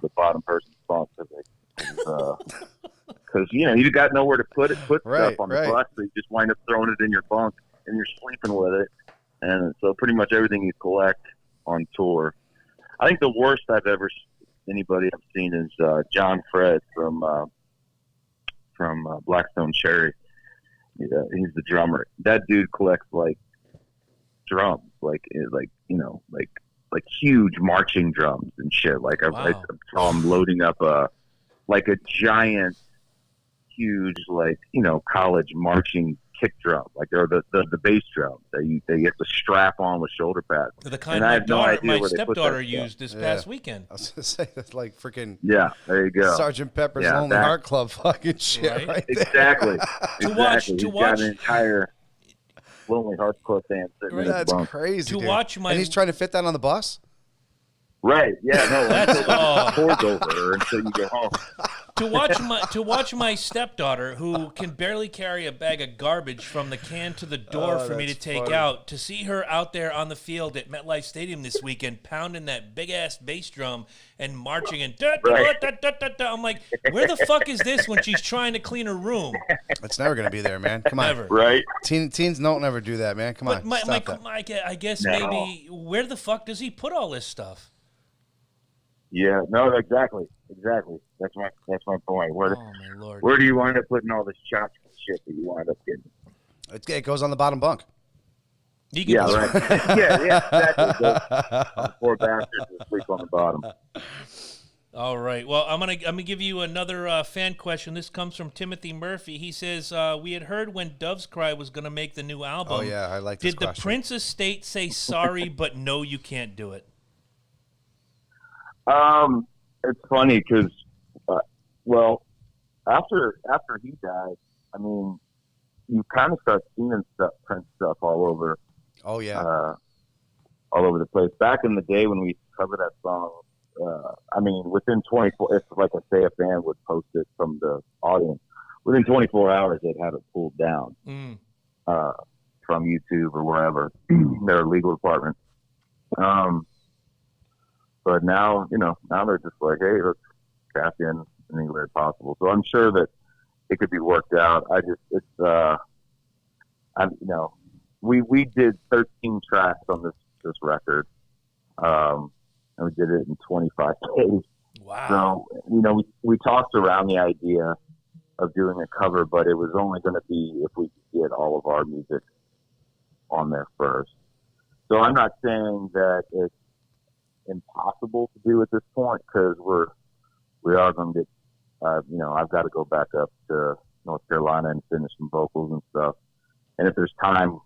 the bottom person's funk because you got nowhere to put Right, stuff on the right. bus, so you just wind up throwing it in your bunk and you're sleeping with it. And so pretty much everything you collect on tour. I think the worst anybody I've seen is John Fred from Blackstone Cherry. Yeah, he's the drummer. That dude collects like drums, like huge marching drums and shit. Like I saw him loading up a giant, huge college marching kick drum, like they're the bass drum that you have to strap on with shoulder pads. The kind my stepdaughter used this past weekend. I was gonna say that's like freaking there you go, Sergeant Pepper's Lonely Heart Club fucking shit, right there. Exactly. To watch got an entire Lonely Hearts Club band sitting in his That's bunk. crazy. To dude. watch and he's trying to fit that on the bus. Right? Yeah. No. That's pours over until you go home. To watch my stepdaughter, who can barely carry a bag of garbage from the can to the door for me to take out, to see her out there on the field at MetLife Stadium this weekend pounding that big ass bass drum and marching and I'm like, where the fuck is this when she's trying to clean her room? It's never gonna be there, man. Come on, never. Right? Teens don't ever do that, man. Come on, stop that. I guess maybe where the fuck does he put all this stuff? Yeah, no, exactly. That's my point. Oh my Lord. Where do you wind up putting all this chocolate shit that you wind up getting? It goes on the bottom bunk. Right. yeah, exactly. Poor bastards will sleep on the bottom. All right. Well, I'm gonna give you another fan question. This comes from Timothy Murphy. He says, we had heard when Doves Cry was gonna make the new album. Oh yeah, I like this Did question. the Prince estate say sorry, but no, you can't do it? It's funny because, after he died, I mean, you kind of start seeing Prince stuff all over. Oh yeah, all over the place. Back in the day when we covered that song, I mean, within 24, if like I say a fan would post it from the audience, within 24 hours they'd have it pulled down from YouTube or wherever, their legal department. But now, now they're just like, hey, let's cash in any way possible. So I'm sure that it could be worked out. We did 13 tracks on this record, and we did it in 25 days. Wow. So, we tossed around the idea of doing a cover, but it was only going to be if we could get all of our music on there first. So I'm not saying that it's impossible to do at this point, because we are going to get I've got to go back up to North Carolina and finish some vocals and stuff, and if there's time,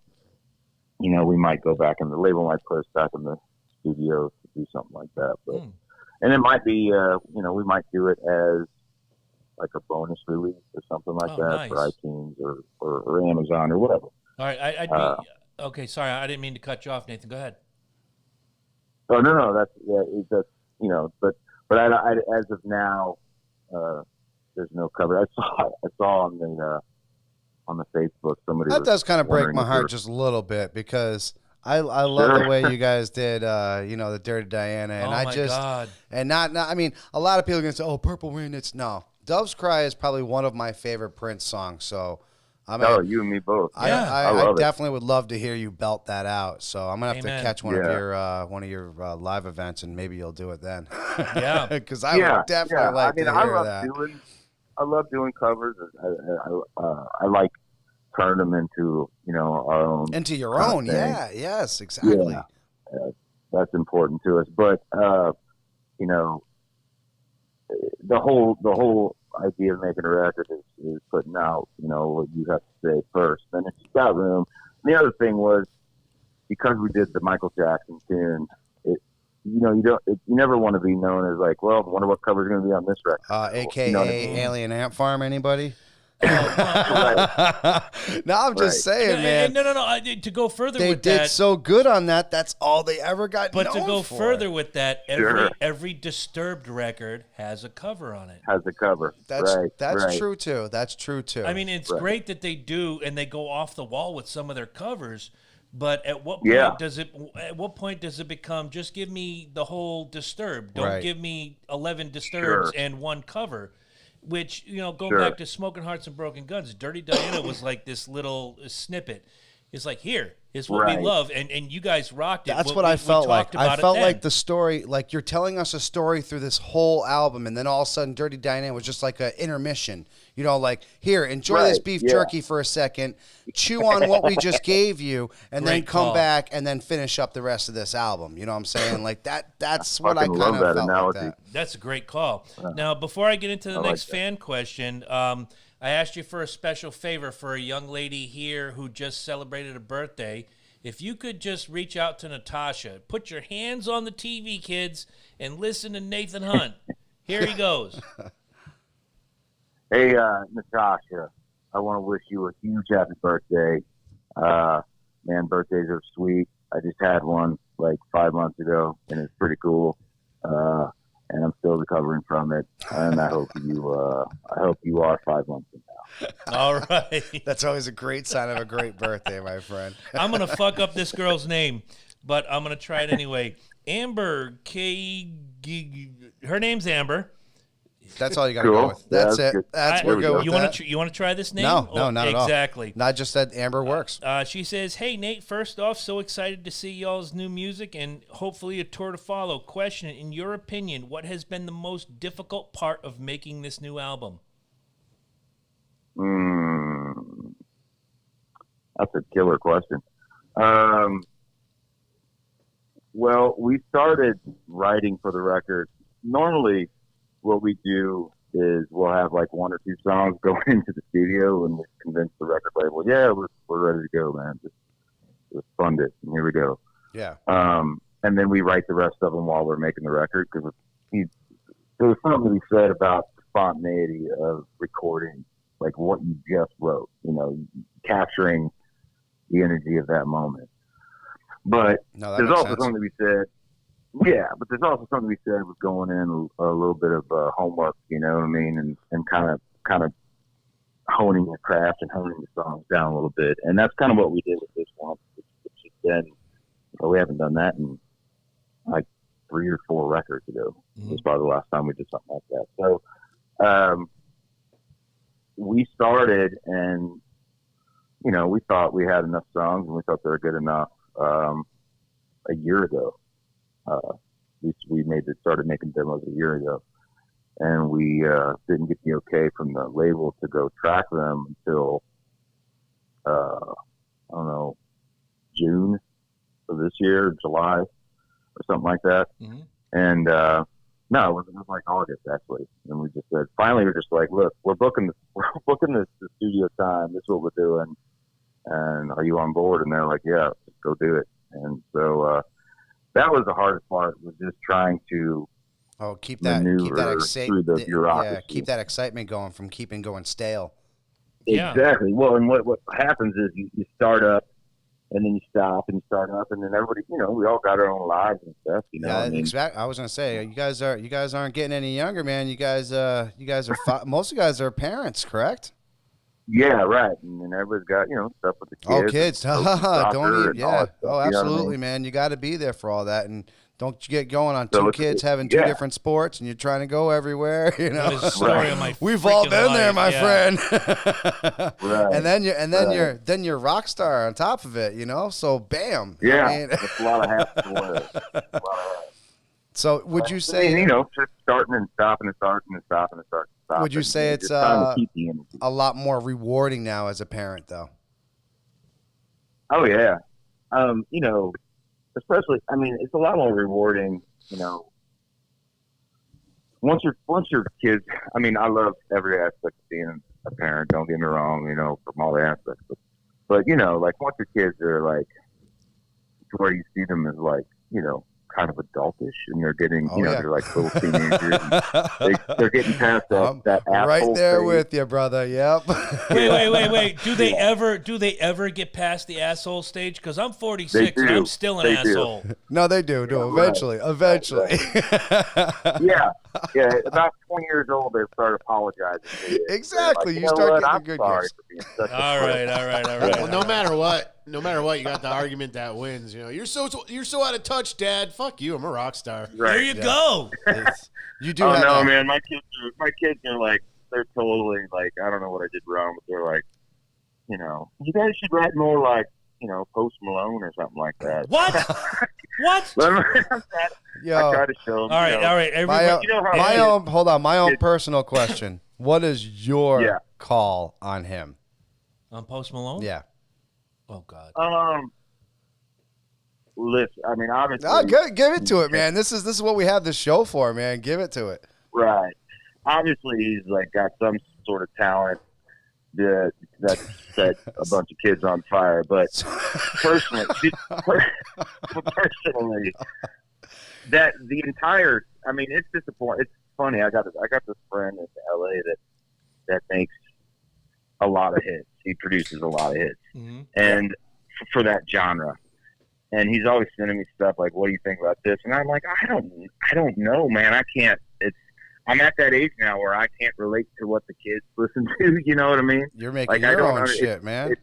we might go back, and the label might put us back in the studio to do something like that. But and it might be we might do it as like a bonus release or something like that, nice, for iTunes or Amazon or whatever. All right, okay, sorry, I didn't mean to cut you off, Nathan, go ahead. Oh no, that's but I as of now, there's no cover. I saw on the Facebook somebody that does kind of break my heart just a little bit, because I love the way you guys did the Dirty Diana, and God. And not I mean, a lot of people are gonna say, oh, Purple Rain. No, Doves Cry is probably one of my favorite Prince songs. So you and me both. I definitely would love to hear you belt that out. So I'm gonna have to catch one of your live events, and maybe you'll do it then. Yeah, because I would definitely like to hear that. I love doing covers. I like turning them into our own, into your own. Thing. Yeah, yes, exactly. Yeah, that's important to us. But the whole idea of making a record is putting out, what you have to say first. Then if you've got room. And the other thing was, because we did the Michael Jackson tune, you never want to be known as like, well, I wonder what cover's going to be on this record. AKA Alien Ant Farm, anybody? Right. No, I'm just saying, man. No. To go further with that, they did so good on that. That's all they ever got. But known to go for. further with that, every Disturbed record has a cover on it. Has a cover. That's right. true too. That's true too. I mean, it's great that they do, and they go off the wall with some of their covers. But at what point does it? At what point does it become? Just give me the whole Disturbed. Don't give me 11 Disturbs and one cover. Which, going back to Smoking Hearts and Broken Guns, Dirty Diana was like this little snippet. It's like, here is what we love, and you guys rocked it. That's what I felt like. I felt like the story, like you're telling us a story through this whole album, and then all of a sudden Dirty Diana was just like an intermission. Like, here, enjoy this beef jerky for a second, chew on what we just gave you, and then come back and then finish up the rest of this album. You know what I'm saying? Like, that's what I kind of felt analogy. like that. That's a great call. Now, before I get into the next fan question, I asked you for a special favor for a young lady here who just celebrated a birthday. If you could just reach out to Natasha, put your hands on the TV, kids, and listen to Nathan Hunt. Here he goes. Hey, Natasha, I want to wish you a huge happy birthday. Man, birthdays are sweet. I just had one like 5 months ago, and it's pretty cool. And I'm still recovering from it. And I hope you are 5 months from now. All right. That's always a great sign of a great birthday, my friend. I'm going to fuck up this girl's name, but I'm going to try it anyway. Amber her name's Amber. That's all you got to go with. That's it. Good. That's where we go with that. You want to try this name? No, not at all. Exactly. Not just that Amber works. She says, hey, Nate, first off, so excited to see y'all's new music and hopefully a tour to follow. Question, in your opinion, what has been the most difficult part of making this new album? That's a killer question. Well, we started writing for the record. Normally, what we do is we'll have like one or two songs go into the studio and we convince the record label, we're ready to go, man. Just fund it, and here we go. Yeah. And then we write the rest of them while we're making the record, because there's something to be said about the spontaneity of recording, like what you just wrote, capturing the energy of that moment. But there's also something to be said. Yeah, but there's also something to be said with going in a little bit of homework, you know what I mean, and kind of honing your craft and honing the songs down a little bit, and that's kind of what we did with this one. Which has been, we haven't done that in like 3 or 4 records ago. Mm-hmm. It was probably the last time we did something like that. So we started, and we thought we had enough songs, and we thought they were good enough a year ago. We started making demos a year ago, and we didn't get the okay from the label to go track them until I don't know, June of this year, July or something like that. Mm-hmm. And no, it was like August actually. And we just said, finally, we're just like, look, we're booking the studio time. This is what we're doing, and are you on board? And they're like, yeah, let's go do it. And so that was the hardest part, was just trying to keep that through the bureaucracy. Yeah, keep that excitement going from keeping going stale. Exactly. Yeah. Well, and what happens is you start up, and then you stop, and you start up, and then everybody, we all got our own lives and stuff. Yeah, exactly. I was gonna say, you guys aren't getting any younger, man. You guys are most of you guys are parents, correct? Yeah, right. And then everybody's got, stuff with the kids. Oh, kids. Don't even, yeah. Oh, absolutely, man. You got to be there for all that. And don't you get going on two kids having 2 different sports and you're trying to go everywhere, We've all been there, my friend. Right. And then you're rock star on top of it, So bam. Yeah. It's a lot of hats to wear. So would you say, just starting and stopping and starting and stopping and starting. Would you say it's a lot more rewarding now as a parent, though? Oh yeah, especially. I mean, it's a lot more rewarding. Once your kids. I mean, I love every aspect of being a parent. Don't get me wrong. From all the aspects, but like once your kids are like to where you see them as like kind of adultish, and they're getting, they're like little teenagers. They're getting past that asshole right there phase. with you, brother. Yep. Wait. Do they ever get past the asshole stage? Because I'm 46 and I'm still an asshole. No, they do. Eventually. Yeah. Yeah, about 20 years old, they start apologizing. Exactly. Like, you start getting I'm the good sorry gifts. for being such a All prick. right. Well, no matter what, you got the argument that wins. You know, you're so out of touch, Dad. Fuck you. I'm a rock star. Right. There you go. You do Oh have no, that. man! My kids are like, they're totally like, I don't know what I did wrong, but they're like, you know, you guys should write more like, you know, Post Malone or something like that. What? What? Yo. I try to show them. All right. Everybody, My own personal question. What is your call on him? on Post Malone? Yeah. Oh God. Listen, I mean, obviously. Oh, give it to it, man. This is what we have this show for, man. Give it to it. Right. Obviously, he's like got some sort of talent that set a bunch of kids on fire. But personally, that the entire, I mean, it's disappointing. It's funny. I got this friend in LA that makes a lot of hits. He produces a lot of hits, and for that genre. And he's always sending me stuff like, "What do you think about this?" And I'm like, I don't know, man. I can't. I'm at that age now where I can't relate to what the kids listen to. You know what I mean? You're making your own shit, man. It's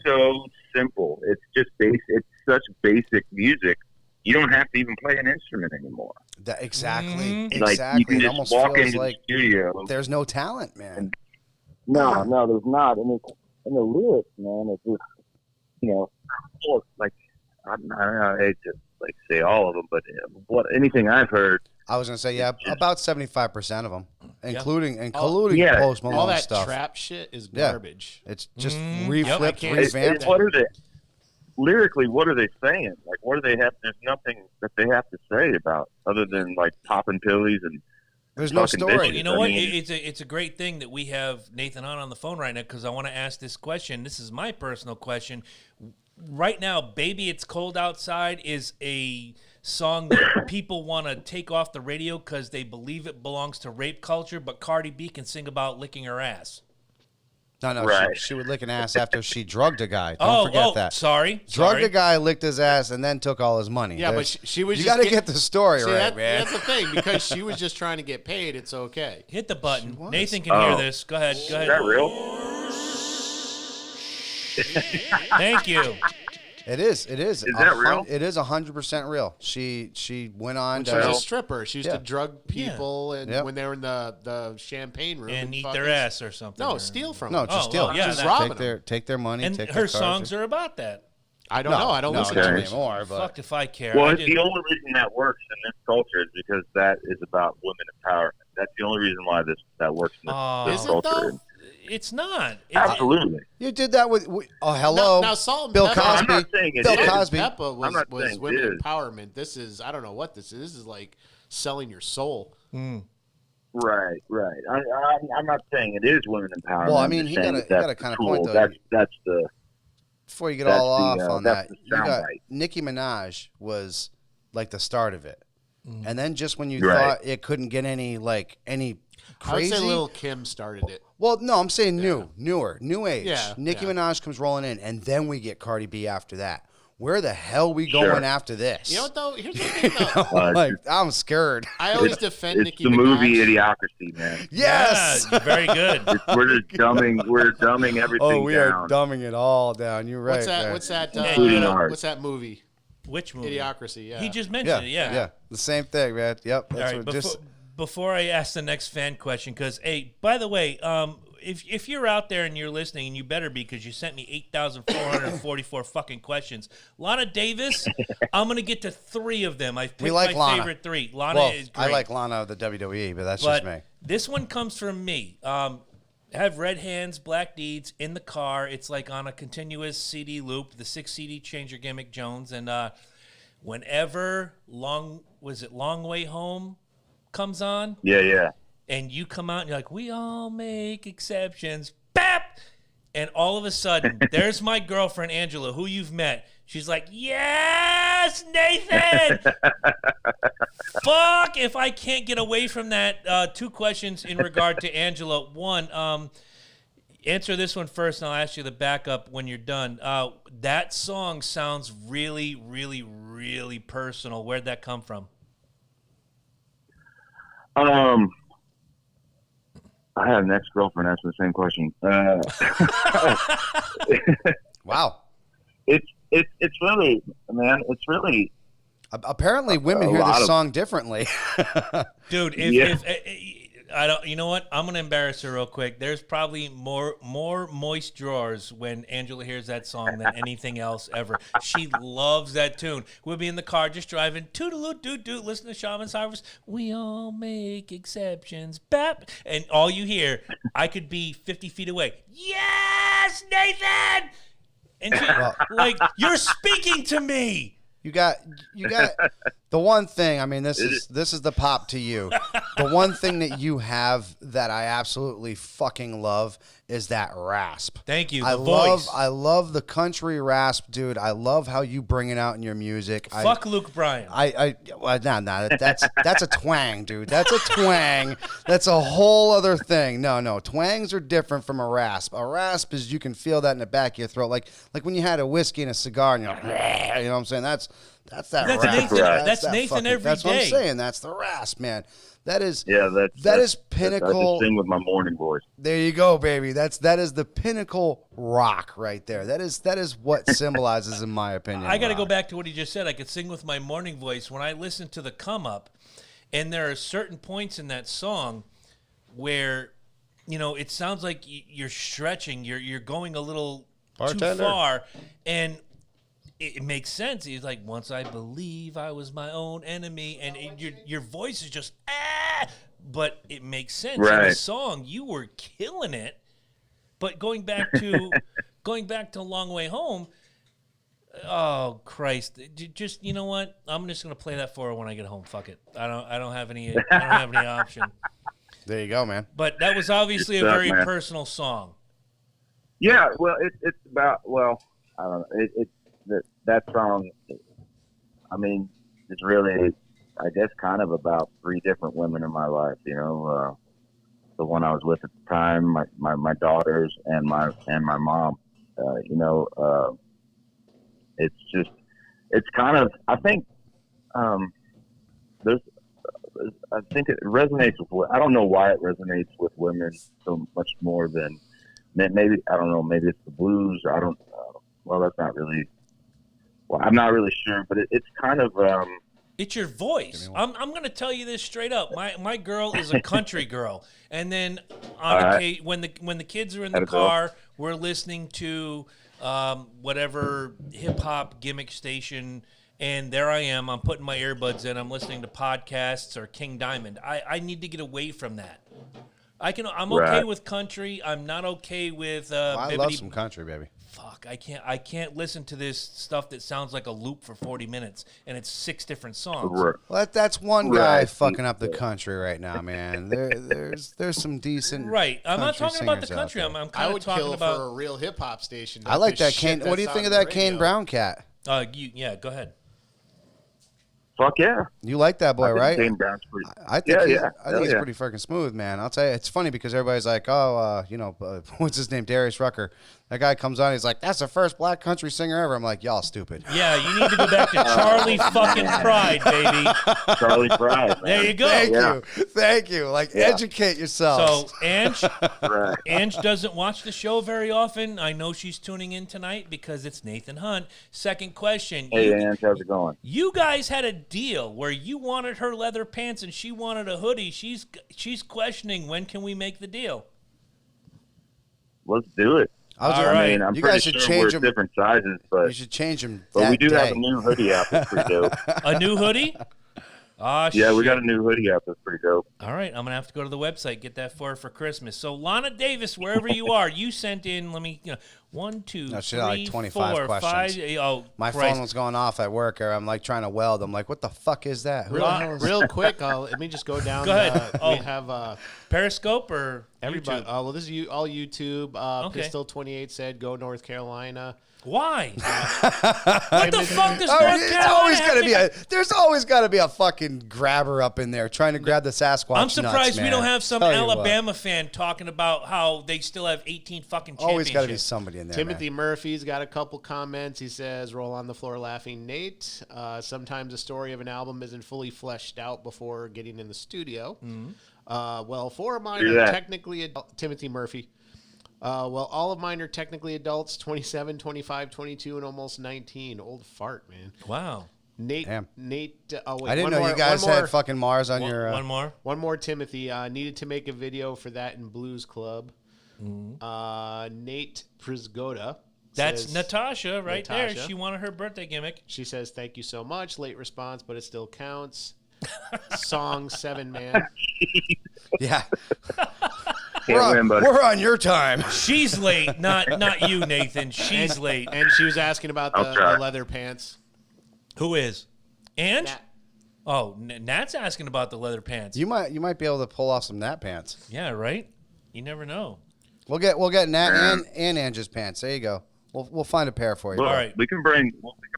so simple. It's just basic. It's such basic music. You don't have to even play an instrument anymore. Exactly. Like you can It just almost walk feels into like the studio. there's no talent, man. No, there's not. And the lyrics, man, it's just, you know, like I don't know, I hate to like say all of them, but anything I've heard. I was gonna say, yeah, about 75% of them, including Post Malone all that stuff. Trap shit is garbage. It's just reflipped, Yep, revamped. What are they lyrically? What are they saying? Like, what do they have? There's nothing that they have to say about other than like popping pillies and. There's no fucking story. bitches. You know I what? mean, It's a great thing that we have Nathan on the phone right now because I want to ask this question. This is my personal question. Right now, "Baby It's Cold Outside" is a song that people want to take off the radio because they believe it belongs to rape culture, but Cardi B can sing about licking her ass. No, Right. she would lick an ass after she drugged a guy. Don't forget that. Sorry. Drugged a guy, licked his ass, and then took all his money. Yeah, but she was. You got to get the story right, man. That's the thing, because she was just trying to get paid. It's okay. Hit the button. Nathan can hear this. Go ahead. is that real? Thank you. It is. Is that real? It is 100% real. She went on She was to a stripper. She used to drug people, and when they were in the champagne room And eat fucking- their ass or something. No, or- steal from no, them. just steal. yeah, just that- robbing take their money. And take her their cars. songs are about that. I don't know. I don't listen to not it. anymore. But Fucked if I care. Well, I it's the only reason that works in this culture is because that is about women empowerment. That's the only reason why that works in this Is it culture. though? It's not. Absolutely. you did that with hello. Now Salt and Bill Pepper. Cosby. I'm not saying it Bill is. Cosby. Peppa I'm not was saying women it is. empowerment. This is, I don't know what this is. This is like selling your soul. Right. I'm not saying it is women empowerment. Well, I I'm mean, just he saying got a that's kind of the point tool. though. That's the Before you get That's all off the, on that's that, the you got soundbite. Nicki Minaj was like the start of it, and then just when you Right. thought it couldn't get any crazy. I would say Lil Kim started it. Well, no, I'm saying newer, new age. Yeah, Nicki yeah. Minaj comes rolling in, and then we get Cardi B after that. Where the hell we going after this? You know what though? Here's the thing though. like, I'm scared. I always defend it's Nicki the Minaj. movie Idiocracy, man. Yes. Yeah, very good. We're dumbing everything Oh, we down. are dumbing it all down. You're right. What's that? man. Including art. What's that movie? Which movie? Idiocracy. Yeah. He just mentioned it. Yeah. The same thing, man. Yep. All That's right. what Before I ask the next fan question, because hey, by the way, if you're out there and you're listening, and you better be, because you sent me 8,444 fucking questions. Lana Davis, I'm gonna get to 3 of them. I've picked like my Lana. favorite 3. Lana Well, is great. I like Lana of the WWE, but that's just me. This one comes from me. Have Red Hands, Black Deeds in the car. It's like on a continuous CD loop, the 6 CD changer gimmick Jones. And whenever Long Way Home comes on, Yeah. and you come out and you're like, we all make exceptions. Bap! And all of a sudden, there's my girlfriend, Angela, who you've met. She's like, yes, Nathan! Fuck if I can't get away from that. 2 questions in regard to Angela. One, answer this one first, and I'll ask you the backup when you're done. That song sounds really, really, really personal. Where'd that come from? I had an ex-girlfriend ask the same question. Wow. It's really, man. It's really. Apparently, women hear this song differently. Dude, if I don't, you know what? I'm gonna embarrass her real quick. There's probably more moist drawers when Angela hears that song than anything else ever. She loves that tune. We'll be in the car just driving, toodaloo doot doot, listen to Shaman Cyrus. We all make exceptions, bap, and all you hear, I could be 50 feet away. Yes, Nathan. And she, like, you're speaking to me. You got the one thing. I mean, this is the pop to you. The one thing that you have that I absolutely fucking love is that rasp. Thank you. I voice. love the country rasp, dude. I love how you bring it out in your music. Fuck Luke Bryan. That's a twang, dude. That's a twang. That's a whole other thing. No, twangs are different from a rasp. A rasp is you can feel that in the back of your throat, like when you had a whiskey and a cigar, and you're like, you know what I'm saying? That's rasp. Nathan. That's Nathan every day. That's what I'm saying. That's the rasp, man. That is pinnacle. I just sing with my morning voice. There you go, baby. That is the pinnacle rock right there. That is what symbolizes, in my opinion. I got to go back to what he just said. I could sing with my morning voice. When I listen to the Come Up, and there are certain points in that song where, you know, it sounds like you're stretching. You're going a little too far, and it makes sense. He's like, once I believe I was my own enemy, and your voice is just but it makes sense. Right. In the song, you were killing it. But going back to Long Way Home, oh Christ! Just, you know what? I'm just gonna play that for her when I get home. Fuck it. I don't have any option. There you go, man. But that was obviously a very personal song. Yeah, well, it's about, well, I don't know. That song, I mean, it's really, I guess, kind of about three different women in my life. You know, the one I was with at the time, my daughters, and my mom. You know, it's kind of, I think it resonates with. I don't know why it resonates with women so much more than maybe, I don't know. Maybe it's the blues. Or I don't. Well, that's not really. Well, I'm not really sure, but it's kind of. It's your voice. I'm going to tell you this straight up. My girl is a country girl, and then when the kids are in the car, we're listening to whatever hip hop gimmick station, and there I am. I'm putting my earbuds in. I'm listening to podcasts or King Diamond. I need to get away from that. I'm okay with country. I'm not okay with. I love some country, baby. Fuck, I can't listen to this stuff that sounds like a loop for 40 minutes and it's 6 different songs. Well, that's one guy fucking up the country right now, man. There's some decent. Right, I'm not talking about the country. I'm kind of talking about for a real hip hop station. I like that Kane. What do you think of that Kane Brown cat? Yeah, go ahead. Fuck yeah. You like that boy, right? I think he's yeah. pretty fucking smooth, man. I'll tell you, it's funny because everybody's like, oh, what's his name? Darius Rucker. That guy comes on, he's like, that's the first black country singer ever. I'm like, y'all stupid. Yeah, you need to go back to Charlie fucking Pride, baby. Charlie Pride. Man. There you go. Thank you. Like, educate yourselves. So, Ange doesn't watch the show very often. I know she's tuning in tonight because it's Nathan Hunt. Second question. Hey, Ange, how's it going? You guys had a deal where you wanted her leather pants and she wanted a hoodie. She's questioning, when can we make the deal? Let's do it. I mean, I'm you pretty guys should sure change we're them. different sizes, but you should change them. But we do have a new hoodie out that's pretty dope. A new hoodie? Yeah, we got a new hoodie out that's pretty dope. All right, I'm gonna have to go to the website, get that for her for Christmas. So Lana Davis, wherever you are, you sent in. Let me, 1, 2, 3, like 25 4, questions. 5. Oh, my phone was going off at work, or I'm like trying to weld. I'm like, what the fuck is that? Real quick, let me just go down. Go ahead. We have Periscope or everybody. YouTube? Well, this is all YouTube. Okay. Pistol 28 said, "Go North Carolina." Why? What the fuck does North Carolina have to... There's always got to be a fucking grabber up in there trying to grab the Sasquatch. I'm surprised nuts, we don't have some Tell Alabama fan talking about how they still have 18 fucking championships. Always got to be somebody in there. Timothy Murphy's got a couple comments. He says, "Roll on the floor laughing, Nate. Sometimes the story of an album isn't fully fleshed out before getting in the studio. Well, 4 of mine are technically Timothy Murphy. Well, all of mine are technically adults, 27, 25, 22, and almost 19. Old fart, man. Wow. Nate, Damn. Wait, I didn't know you guys had fucking Mars on your... One more, Timothy. Needed to make a video for that in Blues Club. Nate Prisgoda. That's Natasha there. She wanted her birthday gimmick. She says, "Thank you so much. Late response, but it still counts." Song 7 Man. Yeah. We're on your time. She's late, not you, Nathan. She's late. And she was asking about the leather pants. Who is? Ange? Nat. Oh, Nat's asking about the leather pants. You might be able to pull off some Nat pants. Yeah, right? You never know. We'll get Nat and Ange's pants. There you go. We'll find a pair for you. Well, all right. We can bring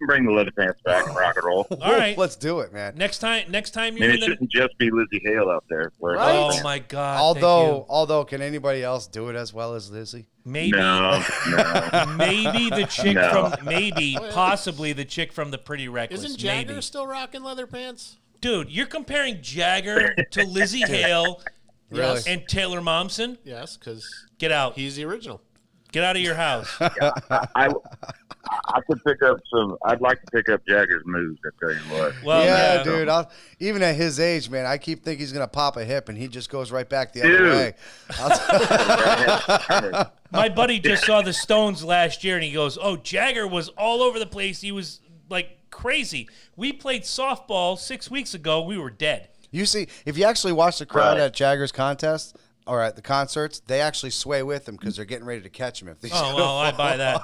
the leather pants back and rock and roll. All right. Let's do it, man. Next time you're Maybe it shouldn't just be Lizzie Hale out there. Right? Oh my God. Although, can anybody else do it as well as Lizzie? Maybe. No. Maybe the chick possibly the chick from the Pretty Reckless. Isn't Jagger still rocking leather pants? Dude, you're comparing Jagger to Lizzie Hale Really? and Taylor Momsen? Yes, because Get out. he's the original. Get out of your house. I could pick up some. I'd like to pick up Jagger's moves. I tell you what. Well, yeah, dude. Even at his age, man, I keep thinking he's gonna pop a hip, and he just goes right back the other way. My buddy just saw the Stones last year, and he goes, "Oh, Jagger was all over the place. He was like crazy. We played softball 6 weeks ago. We were dead." You see, if you actually watch the crowd at Jagger's contest or at the concerts, they actually sway with him because they're getting ready to catch him. If they I buy that.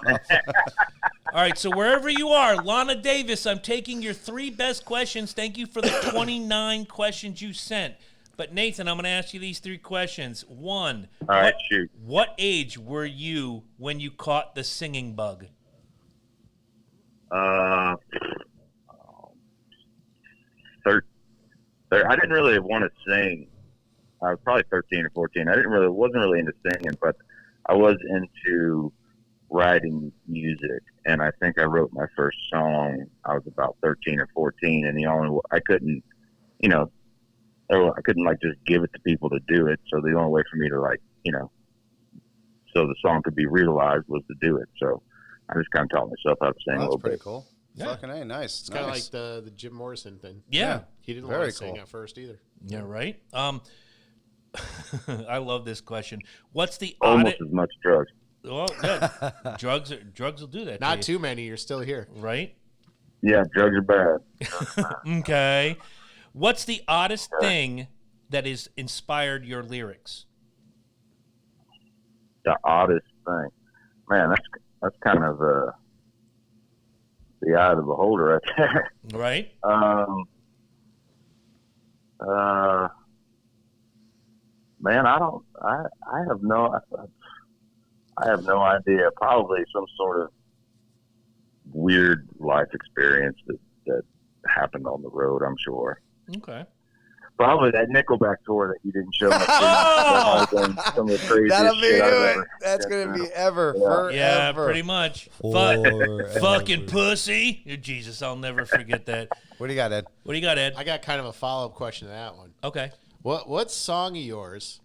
All right, so wherever you are, Lana Davis, I'm taking your 3 best questions. Thank you for the 29 questions you sent. But Nathan, I'm going to ask you these 3 questions. 1, all right, shoot. What age were you when you caught the singing bug? I didn't really want to sing. I was probably 13 or 14. Wasn't really into singing, but I was into writing music, and I think I wrote my first song. I was about 13 or 14, and I couldn't like just give it to people to do it. So the only way for me to so the song could be realized was to do it. So I just kind of taught myself how to sing a little bit. That's pretty cool. Yeah. Fucking A, nice. It's kind of like the Jim Morrison thing. Yeah. He didn't want to sing at first either. Yeah, right? I love this question. What's the almost as much drugs? Well, yeah. drugs will do that. Not too many. You're still here, right? Yeah, drugs are bad. Okay. What's the oddest thing that has inspired your lyrics? The oddest thing, man. That's kind of the eye of the beholder right there. Right. Man, I have no idea. Probably some sort of weird life experience that happened on the road, I'm sure. Okay. Probably that Nickelback tour that you didn't show up to. Some of the craziest That'll be shit I've it. ever. That's going to be forever. Yeah, pretty much. Fucking pussy. Jesus, I'll never forget that. What do you got, Ed? What do you got, Ed? I got kind of a follow-up question to that one. Okay. What song of yours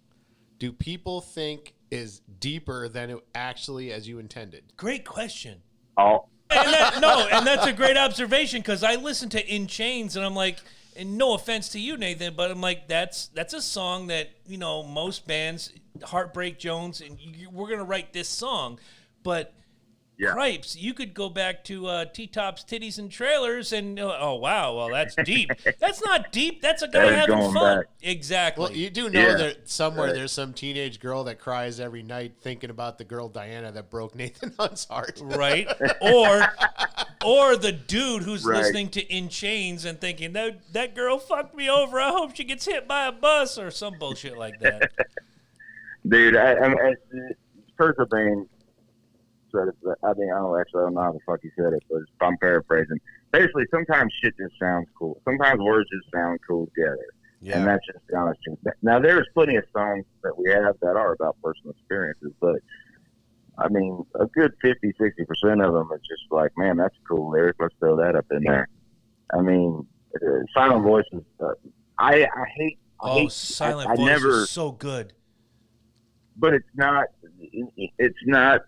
do people think is deeper than it actually as you intended? Great question. Oh. And that's a great observation because I listen to In Chains and I'm like, and no offense to you, Nathan, but I'm like, that's a song that, most bands, Heartbreak Jones, and we're going to write this song. But Cripes, you could go back to T-Tops, Titties, and Trailers and, oh, wow, well, that's deep. That's not deep. That's a guy having fun. Back. Exactly. Well, you do know that somewhere there's some teenage girl that cries every night thinking about the girl Diana that broke Nathan Hunt's heart. Right. Or the dude who's listening to In Chains and thinking, that girl fucked me over. I hope she gets hit by a bus or some bullshit like that. Dude, Kurt Cobain said it. I mean, I don't know how the fuck he said it, but I'm paraphrasing. Basically, sometimes shit just sounds cool. Sometimes words just sound cool together. Yeah. And that's just the honest truth. Now, there's plenty of songs that we have that are about personal experiences, but I mean, a good 50, 60% of them is just like, man, that's a cool lyric. Let's throw that up in there. I mean, Silent Voices. I hate. Silent Voice is so good. But it's not. It's not.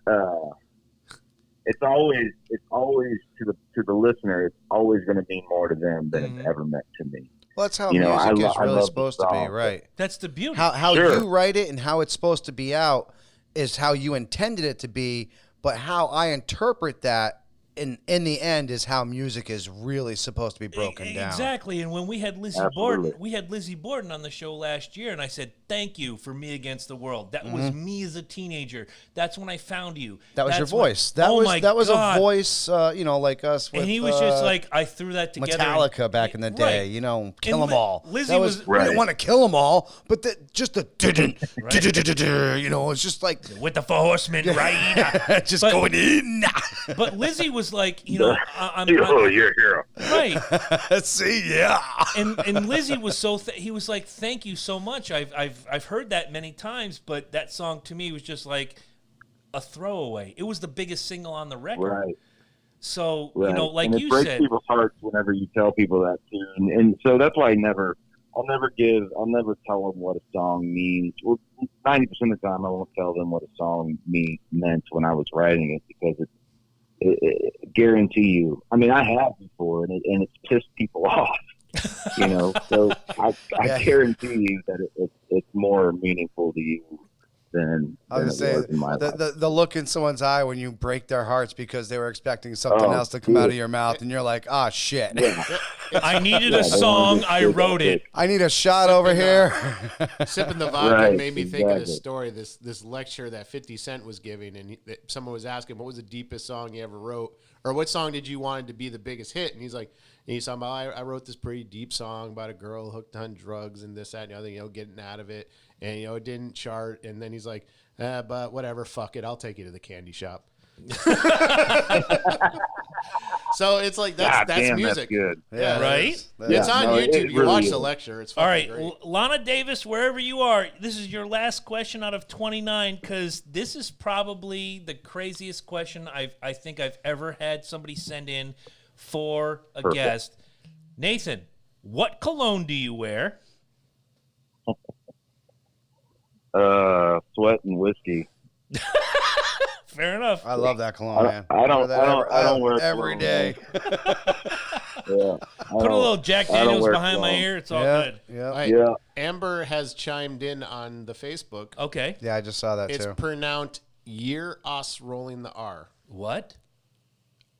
It's always to the listener. It's always going to mean more to them than it's ever meant to me. Well, that's how music is really supposed to be, right? That's the beauty. How you write it and how it's supposed to be out is how you intended it to be, but how I interpret that in the end is how music is really supposed to be broken down. Exactly. And when we had Lizzie Borden on the show last year, and I said, "Thank you for Me Against the World." That was me as a teenager. That's when I found you. That was your voice. That was a voice, like us. With, and he was just like, I threw that together. Metallica back in the day, kill them all. Lizzie was we didn't want to kill them all, but just the it's just like with the Four Horsemen, right? just going in. But Lizzie was like, you're a hero, right? See, yeah. And Lizzie was he was like, thank you so much. I've heard that many times, but that song to me was just like a throwaway. It was the biggest single on the record, right? So like and you it breaks said, people's hearts whenever you tell people that too, and so that's why I'll never tell them what a song means. Well, 90% of the time, I won't tell them what a song meant when I was writing it, because it guarantee you. I mean, I have before, and it's pissed people off. So I guarantee you that it's more meaningful to you than I was saying. The look in someone's eye when you break their hearts because they were expecting something else to come out of your mouth, and you're like, "Ah, shit." Yeah. I needed a song. I wrote it. I need a shot over here. Sipping the vodka made me think of this story, this lecture that 50 Cent was giving, and someone was asking, what was the deepest song he ever wrote, or what song did you want to be the biggest hit? And he's like, he's talking about, I wrote this pretty deep song about a girl hooked on drugs and this, that, and the other, getting out of it, and it didn't chart. And then he's like, but whatever, fuck it, I'll take you to the candy shop. So it's like that's music. That's good. Yeah, right? It's on YouTube. You watch the lecture. It's fucking all right, great. Lana Davis, wherever you are, this is your last question out of 29, because this is probably the craziest question I think I've ever had somebody send in for a guest. Nathan, what cologne do you wear? Sweat and whiskey. Fair enough. I love that cologne, man. I don't wear every day. Yeah. Put a little Jack Daniels behind my ear. It's all good. Yeah. Amber has chimed in on the Facebook. Okay. Yeah, I just saw that It's too. pronounced year us rolling the R. What?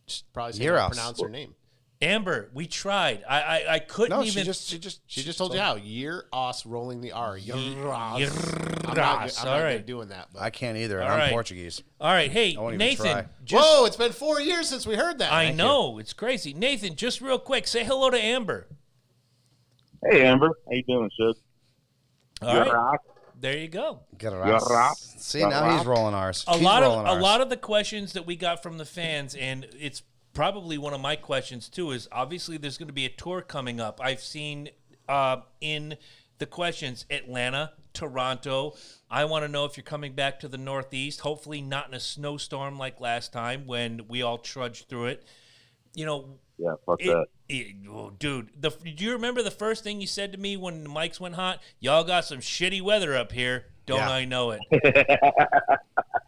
Just probably saying how to pronounce her name. Amber, we tried. I couldn't even. She just told you how. Year us rolling the R. I'm not doing that. But. I can't either. I'm Portuguese. All right. Hey, Nathan. Whoa, it's been 4 years since we heard that. I know. It's crazy. Nathan, just real quick, say hello to Amber. Hey, Amber. How you doing, sis? All right. There you go. See, now he's rolling ours. A lot of the questions that we got from the fans, and it's probably one of my questions too, is obviously there's going to be a tour coming up. I've seen in the questions Atlanta, Toronto. I want to know if you're coming back to the Northeast, hopefully not in a snowstorm like last time when we all trudged through it. Yeah, fuck that. Dude, do you remember the first thing you said to me when the mics went hot? Y'all got some shitty weather up here. Don't I know it?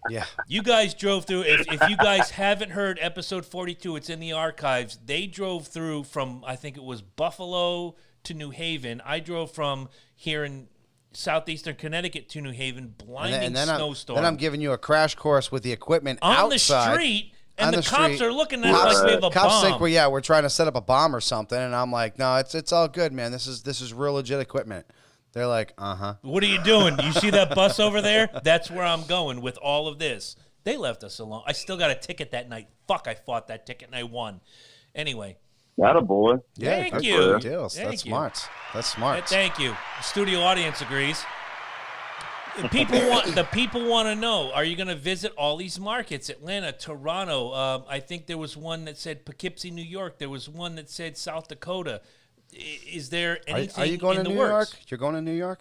Yeah. You guys drove through. If you guys haven't heard episode 42, it's in the archives. They drove through from, I think it was Buffalo to New Haven. I drove from here in southeastern Connecticut to New Haven, blinding snowstorm. Then I'm giving you a crash course with the equipment on outside. The street. And the cops are looking at us like we have a cops bomb. think we're trying to set up a bomb or something, and I'm like, no, it's all good, man. This is real legit equipment. They're like, What are you doing? You see that bus over there? That's where I'm going with all of this. They left us alone. I still got a ticket that night. Fuck, I fought that ticket and I won. Anyway. Attaboy. Yeah, thank you. Deals. That's smart. That's smart. Thank you. The studio audience agrees. People want to know, are you going to visit all these markets? Atlanta, Toronto. I think there was one that said Poughkeepsie, New York. There was one that said South Dakota. Is there anything Are you going in to the New works? York? You're going to New York?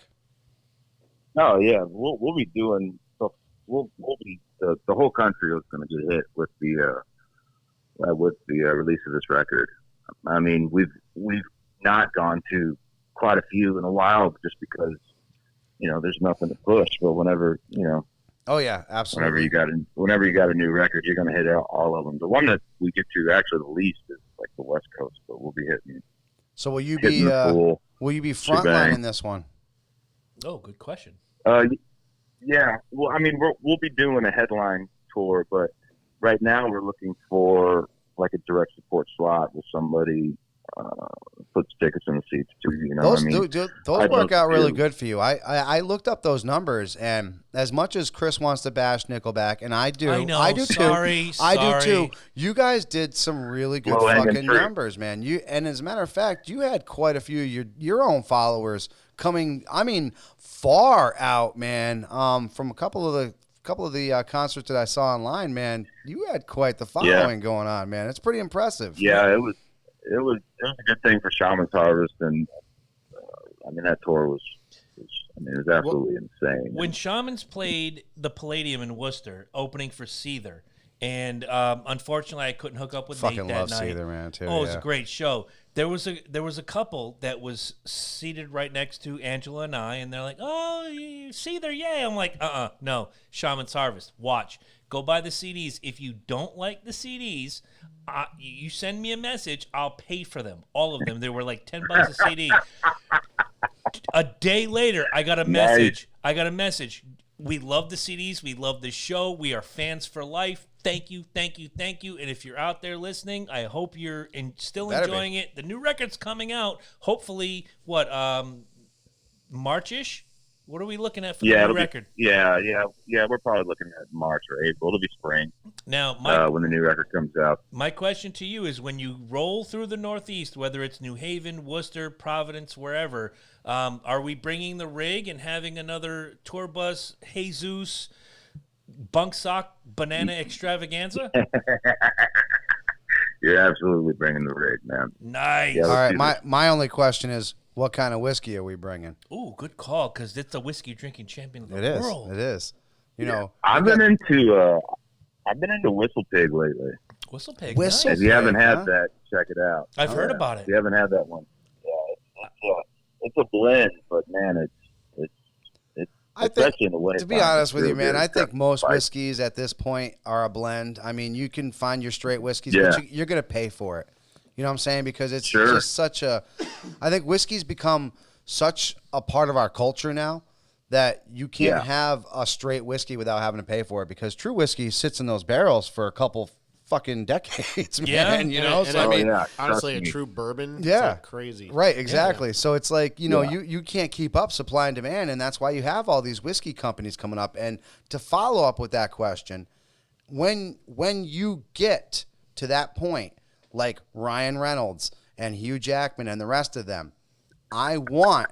Oh yeah, we'll be doing. We'll be the whole country is going to get hit with the release of this record. I mean, we've not gone to quite a few in a while, just because there's nothing to push. But whenever Oh yeah, absolutely. Whenever you got a new record, you're going to hit all of them. The one that we get to actually the least is like the West Coast, but we'll be hitting. So will you be frontlining this one? Oh, good question. Yeah. Well, I mean, we'll be doing a headline tour, but right now we're looking for like a direct support slot with somebody puts tickets in the seats too. Those work out really good for you. I looked up those numbers, and as much as Chris wants to bash Nickelback, and I do, I do too. You guys did some really good fucking numbers, man. And as a matter of fact, you had quite a few of your own followers coming. I mean, far out, man. From a couple of the concerts that I saw online, man, you had quite the following going on, man. It's pretty impressive. Yeah, it was a good thing for Shaman's Harvest, and I mean that tour was absolutely insane. When Shamans played the Palladium in Worcester, opening for Seether, and unfortunately I couldn't hook up with Nate that night. Fucking love Seether, man, too. Oh, it was a great show. There was a couple that was seated right next to Angela and I, and they're like, "Oh, Seether, yay!" I'm like, no, Shaman's Harvest. Watch, go buy the CDs. If you don't like the CDs, you send me a message. I'll pay for them, all of them. They were like $10 a CD. A day later, I got a message. We love the CDs. We love the show. We are fans for life. Thank you, thank you, thank you. And if you're out there listening, I hope you're still enjoying it. The new record's coming out. Hopefully, March-ish? What are we looking at for the new record? Yeah. We're probably looking at March or April. It'll be spring. Now, when the new record comes out. My question to you is, when you roll through the Northeast, whether it's New Haven, Worcester, Providence, wherever, are we bringing the rig and having another tour bus, Jesus, bunk sock, banana extravaganza? You're absolutely bringing the rig, man. Nice. Yeah, all right, my only question is, what kind of whiskey are we bringing? Ooh, good call, because it's the whiskey drinking champion of the world. It is. I've been into Whistle Pig lately. Whistle Pig. Whistle nice. If you haven't had that, check it out. I've heard about it. If you haven't had that one, it's a blend, but man, it's especially in the winter. To be honest with you, man, I think most whiskeys at this point are a blend. I mean, you can find your straight whiskeys, but you're going to pay for it. You know what I'm saying? Because it's just such a – I think whiskey's become such a part of our culture now that you can't have a straight whiskey without having to pay for it, because true whiskey sits in those barrels for a couple fucking decades, man. Honestly, a true bourbon, it's like crazy. Right, exactly. So it's like, you can't keep up supply and demand, and that's why you have all these whiskey companies coming up. And to follow up with that question, when you get to that point, like Ryan Reynolds and Hugh Jackman and the rest of them, I want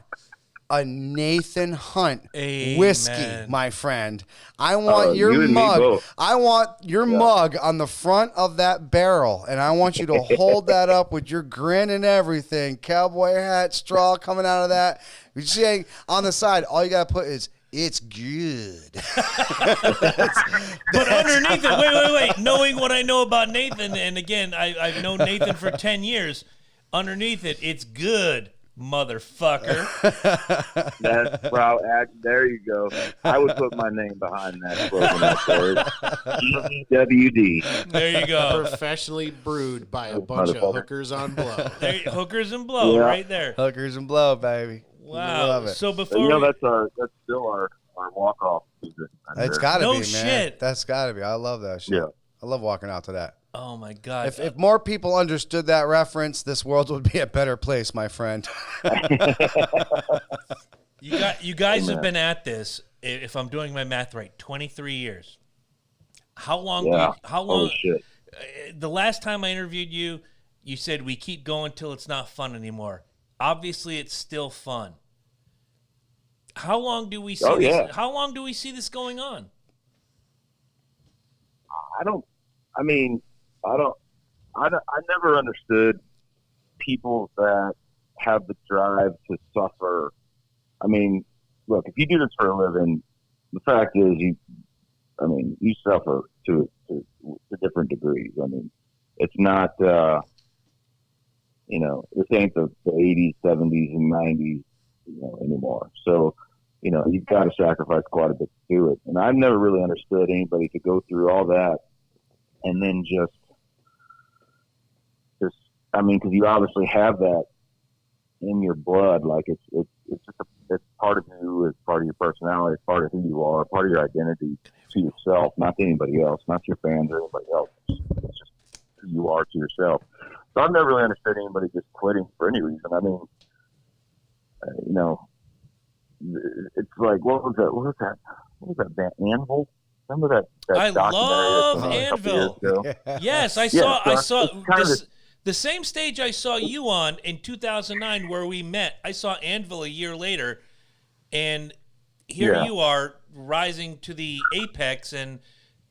a Nathan Hunt whiskey, my friend. I want your mug. I want your mug on the front of that barrel, and I want you to hold that up with your grin and everything. Cowboy hat, straw coming out of that. You're saying on the side, all you got to put is, "It's good." But underneath it, wait. Knowing what I know about Nathan, and again, I've known Nathan for 10 years, underneath it, "It's good, motherfucker." There you go. I would put my name behind that slogan up there. EWD. There you go. Professionally brewed by a bunch of hookers on blow. Hookers and blow, right there. Hookers and blow, baby. Wow. Love it. So before that's still our walk-off music. It's got to be, man. Shit. That's got to be. I love that shit. Yeah. I love walking out to that. Oh my God. If more people understood that reference, this world would be a better place, my friend. You guys have been at this, if I'm doing my math right, 23 years. How long? Holy shit. The last time I interviewed you, you said we keep going till it's not fun anymore. Obviously, it's still fun. How long do we see this? How long do we see this going on? I never understood people that have the drive to suffer. I mean, look, if you do this for a living, the fact is you suffer to different degrees. I mean, it's not, this ain't the 80s, 70s, and 90s, anymore. So, you've got to sacrifice quite a bit to do it. And I've never really understood anybody to go through all that and then because you obviously have that in your blood. Like it's part of you, it's part of your personality, it's part of who you are, part of your identity to yourself, not to anybody else, not to your fans or anybody else. It's just who you are to yourself. So I've never really understood anybody just quitting for any reason. I mean, it's like, what was that band, Anvil? Remember that I love Anvil. Yes, I saw the same stage I saw you on in 2009 where we met. I saw Anvil a year later, and here you are rising to the apex, and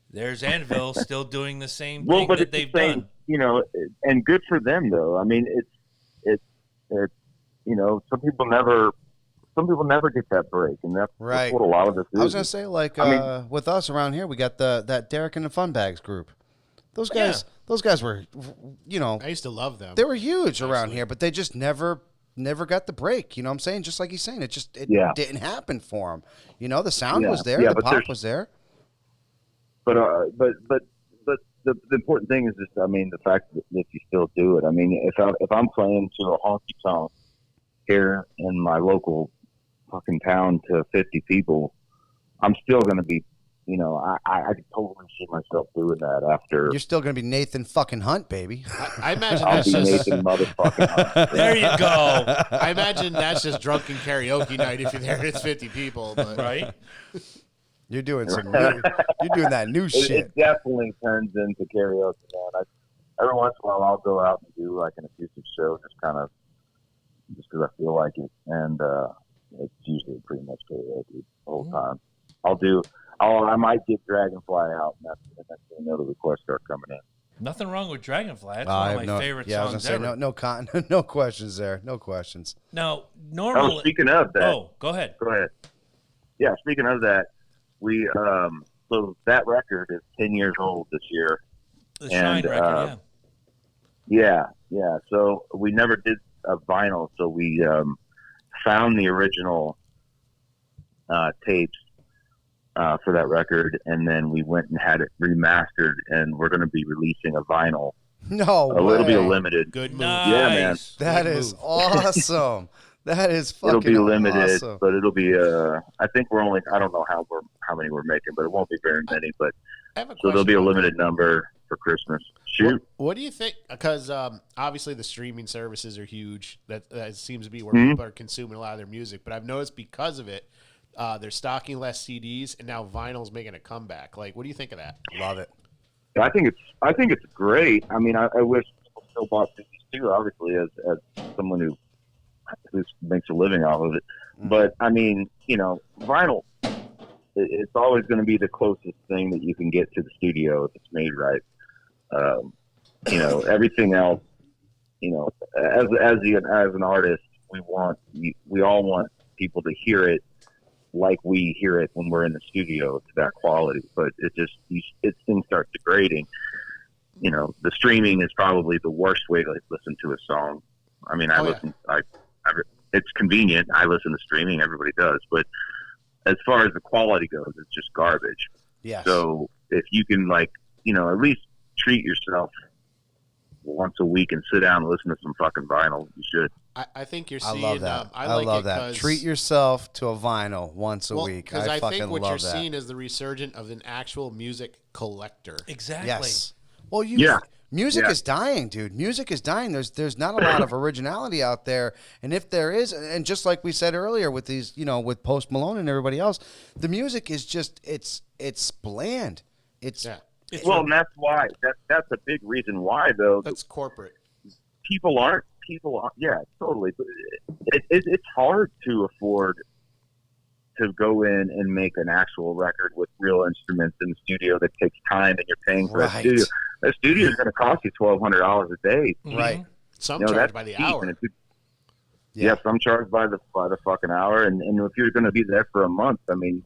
there's Anvil still doing the same thing that they've done. And good for them though. I mean, it's some people never get that break, and that's what a lot of us do. I was gonna say, with us around here, we got that Derek and the Fun Bags group. Those guys were, I used to love them. They were huge around here, but they just never got the break. You know what I'm saying? Just like he's saying, it didn't happen for them. The sound was there, the pop was there. But the important thing is just, the fact that if you still do it. I mean, if I'm playing to a honky tonk here in my local fucking town to 50 people, I'm still going to be, I could totally see myself doing that after. You're still going to be Nathan fucking Hunt, baby. I imagine I'll be Nathan motherfucking Hunt. There you go. I imagine that's just drunken karaoke night if you're there and it's 50 people. But. Right? You're doing that new shit. It definitely turns into karaoke, man. Every once in a while I'll go out and do like an acoustic show just because I feel like it. And it's usually pretty much karaoke the whole time. I might get Dragonfly out, and that's another request start coming in. Nothing wrong with Dragonfly. That's one of my favorite songs ever. No questions there. No questions. Now, normally... speaking of that... Oh, go ahead. Yeah, speaking of that, we... so that record is 10 years old this year. The Shine record, yeah. Yeah. So we never did a vinyl, so we found the original tapes for that record, and then we went and had it remastered, and we're going to be releasing a vinyl. No way. It'll be a limited. Good move. Nice. Yeah, man. That is awesome. That is fucking awesome. It'll be limited, but it'll be. I think I don't know how many we're making, but it won't be very many. But so there'll be a limited number for Christmas. Shoot. What do you think? Because obviously the streaming services are huge. That seems to be where people are consuming a lot of their music. But I've noticed because of it, they're stocking less CDs, and now vinyl's making a comeback. Like, what do you think of that? Love it. I think it's great. I mean, I wish people still bought CDs too. Obviously, as someone who makes a living off of it. But I mean, vinyl. It's always going to be the closest thing that you can get to the studio if it's made right. Everything else. As an artist, we all want people to hear it like we hear it when we're in the studio to that quality. But things start degrading. The streaming is probably the worst way to listen to a song. I mean, it's convenient. I listen to streaming. Everybody does. But as far as the quality goes, it's just garbage. Yes. So if you can, at least treat yourself once a week and sit down and listen to some fucking vinyl, you should. I think you're seeing. I love that. I love that. Treat yourself to a vinyl once a week. Because I think what you're that. seeing is the resurgence of an actual music collector. Exactly. Yes. Well, music is dying, dude. Music is dying. There's not a lot of originality out there, and if there is, and just like we said earlier with these, with Post Malone and everybody else, the music is just it's bland. And that's why that's a big reason why though. That's corporate. People aren't. Yeah, totally. But it's hard to afford to go in and make an actual record with real instruments in the studio that takes time, and you're paying for a studio. A studio is going to cost you $1,200 a day. Right. Some charge by the hour. Yeah, some charge by the fucking hour, and if you're going to be there for a month, I mean,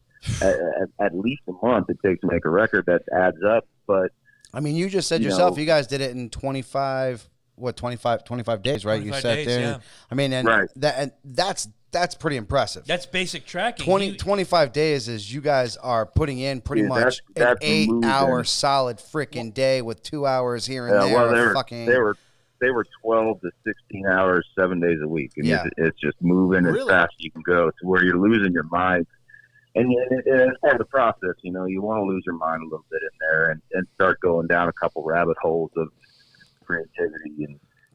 at least a month it takes to make a record that adds up. But I mean, you just said yourself, you guys did it in 25 days, right? You sat there. Yeah. I mean, and that's pretty impressive. That's basic tracking. 25 days is you guys are putting in pretty much an 8-hour solid freaking day with 2 hours here and there. Well, they were 12 to 16 hours, 7 days a week. And it's just moving as fast as you can go to where you're losing your mind. And it's part of the process, you want to lose your mind a little bit in there and start going down a couple rabbit holes of creativity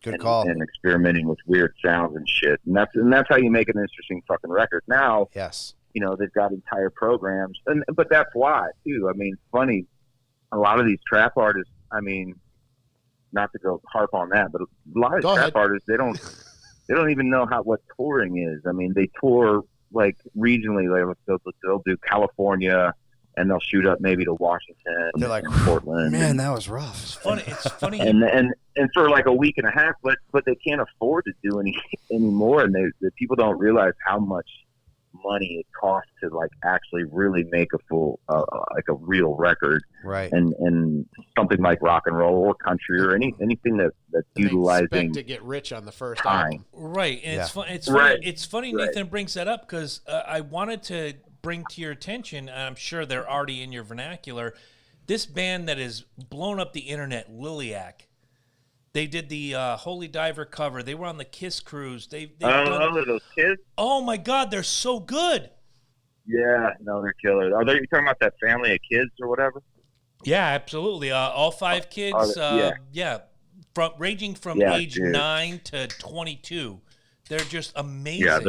and experimenting with weird sounds and shit. And that's how you make an interesting fucking record. Now, they've got entire programs. But that's why, too. I mean, funny, a lot of these trap artists, I mean, not to go harp on that, but a lot of trap artists, they don't even know what touring is. I mean, they tour like regionally. Like they'll do California, and they'll shoot up maybe to Washington. They're like, Portland. Man, that was rough. It's funny. and for like a week and a half, but they can't afford to do anymore, and the people don't realize how much money it costs to like actually really make a full like a real record, right? And something like rock and roll or country or anything that's utilizing expect to get rich on the first time, right? And it's funny Nathan brings that up because I wanted to bring to your attention, and I'm sure they're already in your vernacular, this band that has blown up the internet, Liliac. They did the Holy Diver cover. They were on the Kiss cruise. They've done those Kiss. Oh my God, they're so good. Yeah, no, they're killer. Are you talking about that family of kids or whatever? Yeah, absolutely. All 5 kids. Ranging from age 9 to 22. They're just amazing. Yeah,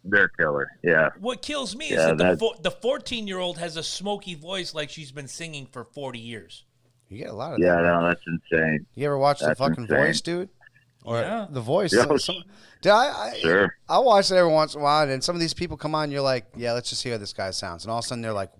they're killer. Yeah. What kills me is that the 14-year-old has a smoky voice like she's been singing for 40 years. You get a lot of that. Yeah, no, that's insane. You ever watch The fucking Voice, dude? Or The Voice. Yeah, Sure. I watch it every once in a while, and some of these people come on, you're like, yeah, let's just hear how this guy sounds. And all of a sudden they're like,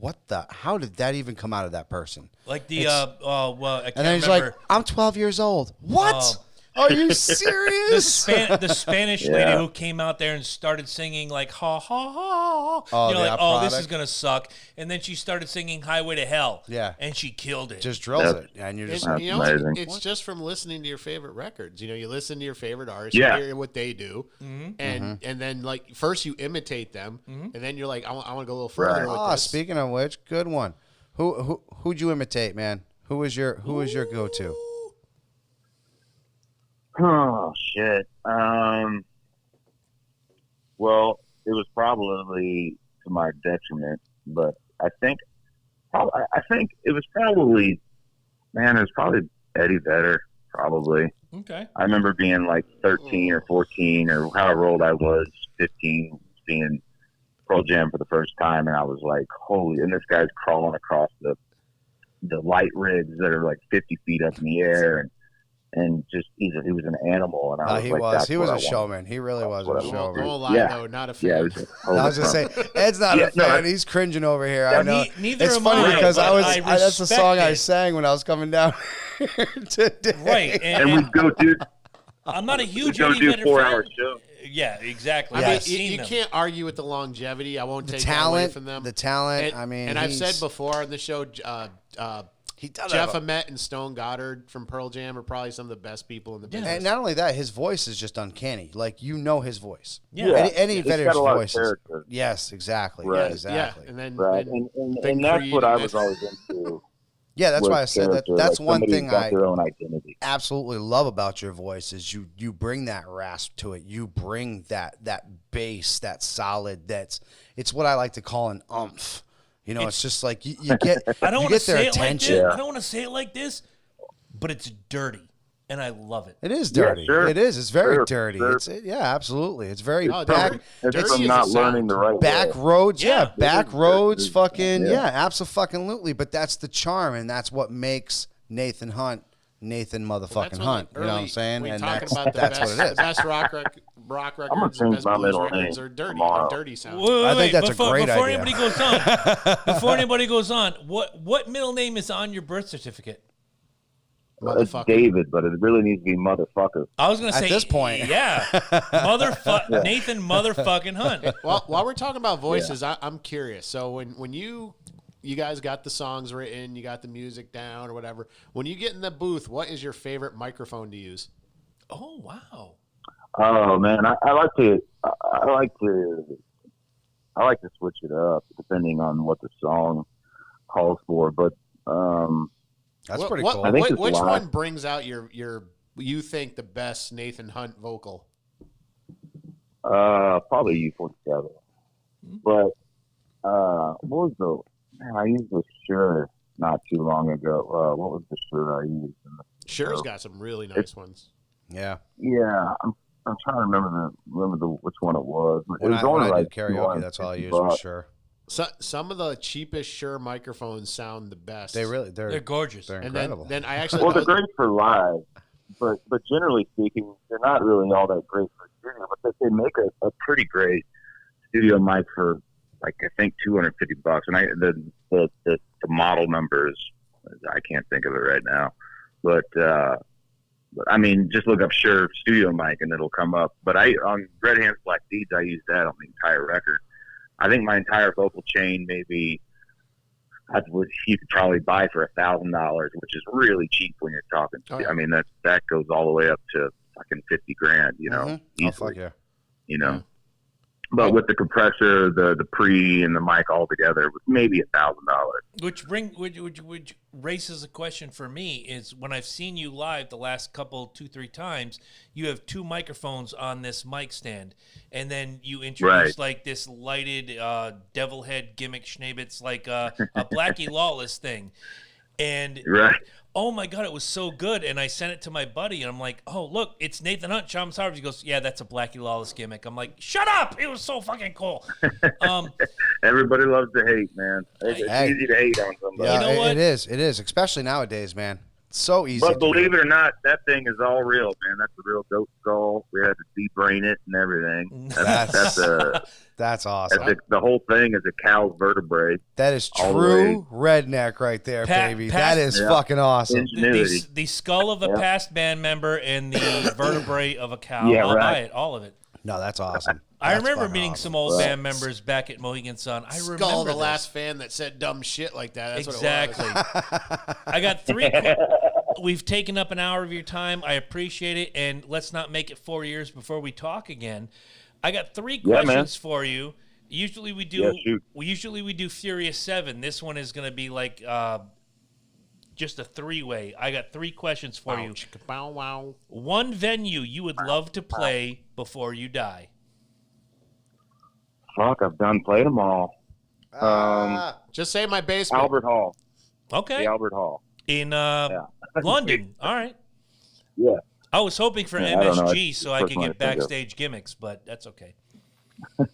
how did that even come out of that person? Like I can't remember. And then he's like, I'm 12 years old. What? Are you serious? The Spanish lady who came out there and started singing like ha ha ha. This is gonna suck. And then she started singing Highway to Hell. Yeah, and she killed it. Just drills it. And you're just amazing. It's just from listening to your favorite records. You listen to your favorite artists. You hear what they do, and then like first you imitate them, and then you're like, I want to go a little further. With this. Speaking of which, good one. Who'd you imitate, man? Who was your go-to? Oh shit. Well, it was probably to my detriment, but I think it was probably Eddie Vedder, probably. Okay. I remember being like 13 or 14 or however old I was, 15, seeing Pearl Jam for the first time, and I was like, holy! And this guy's crawling across the light rigs that are like 50 feet up in the air, and just he was an animal, and I was he was a showman. He really was a showman. Don't lie, though, not a fan. Yeah, I was just saying, Ed's not a fan. He's cringing over here. I know. Neither it's am funny I, because that's the song I sang when I was coming down here today. Right, and we go do. I'm not a huge Eddie Vedder 4-hour show. Yeah, exactly. I mean, you can't argue with the longevity. I won't take that away from them. The talent. And I've said before on the show, Jeff Ament and Stone Goddard from Pearl Jam are probably some of the best people in the business. And not only that, his voice is just uncanny. Like, his voice. Yeah. Any Vedder's voice is. Yes, exactly. Right. Yeah, exactly. Yeah. And then, and that's what I was always into. Yeah, that's why I said that. That's like one thing I their own identity. Absolutely love about your voice is you bring that rasp to it. You bring that bass, that solid. It's what I like to call an umph. It's just like you get. I don't want to say attention. It like this. I don't want to say it like this, but it's dirty, and I love it. It is dirty. Yeah, sure. It is. It's very dirty. Sure. Absolutely. It's very back. It's from not learning the right back way. roads. Yeah, back roads. Fucking absolutely. But that's the charm, and that's what makes Nathan Hunt Nathan motherfucking Hunt. You know what I'm saying? We're And talking about that's what it is. The best rock records, I'm gonna the change best my blues middle records name are dirty. tomorrow. Dirty sound. Wait, I think that's before, a great before idea. Anybody goes on, before anybody goes on, what middle name is on your birth certificate? It's David, but it really needs to be motherfucker. I was gonna say at this point, yeah, Nathan motherfucking Hunt. Well, while we're talking about voices, I'm curious. So when you guys got the songs written, you got the music down or whatever. When you get in the booth, what is your favorite microphone to use? Oh wow. Oh man, I like to switch it up depending on what the song calls for. But that's pretty cool. I think which one brings out your you think the best Nathan Hunt vocal? Probably U47. But what was the? Man, I used the Shure not too long ago. What was the Shure I used? Sure's got some really nice ones. Yeah. Yeah, I'm trying to remember which one it was. When I do karaoke, that's all I use for Shure. So, some of the cheapest Shure microphones sound the best. They're gorgeous. They're incredible. Then I actually they're great for live, but generally speaking, they're not really all that great for studio. But they make a pretty great studio mic for like I think $250. And the model numbers, I can't think of it right now, but I mean, just look up Shure studio mic and it'll come up. But on Red Hands Black Deeds, I use that on the entire record. I think my entire vocal chain maybe you could probably buy for $1,000, which is really cheap when you're talking. Oh, yeah. I mean, that goes all the way up to fucking $50,000, you know, easily. Oh, fuck yeah. You know, but with the compressor, the pre and the mic all together, it was maybe $1,000. Which raises a question for me is when I've seen you live the last couple 2-3 times, you have 2 microphones on this mic stand, and then you introduce like this lighted devil head gimmick schnabitz, like a Blackie Lawless thing, and oh my God, it was so good. And I sent it to my buddy, and I'm like, oh, look, it's Nathan Hunt, Shaman Sarves. He goes, yeah, that's a Blackie Lawless gimmick. I'm like, shut up. It was so fucking cool. Everybody loves to hate, man. It's easy to hate on somebody. Yeah, you know what? It is, especially nowadays, man. It's so easy. But believe it or not, that thing is all real, man. That's a real goat skull. We had to debrain it and everything. That's awesome. The whole thing is a cow's vertebrae. That is true redneck right there, baby. That is fucking awesome. The skull of a past band member and the vertebrae of a cow. I'll buy it, all of it. No, that's awesome. I remember meeting some old band members back at Mohegan Sun. I remember Skull, the last fan that said dumb shit like that. That's exactly. What it was. I got 3. We've taken up an hour of your time. I appreciate it, and let's not make it 4 years before we talk again. I got 3 questions for you. Usually we do. We do Furious 7. This one is going to be like just a 3-way. I got 3 questions for you. Bow, wow. One venue you would love to play before you die. Fuck, I've done played them all. Just say my basement. Albert Hall. Okay. The Albert Hall. In London. All right. Yeah. I was hoping for MSG so I could get backstage gimmicks, but that's okay. All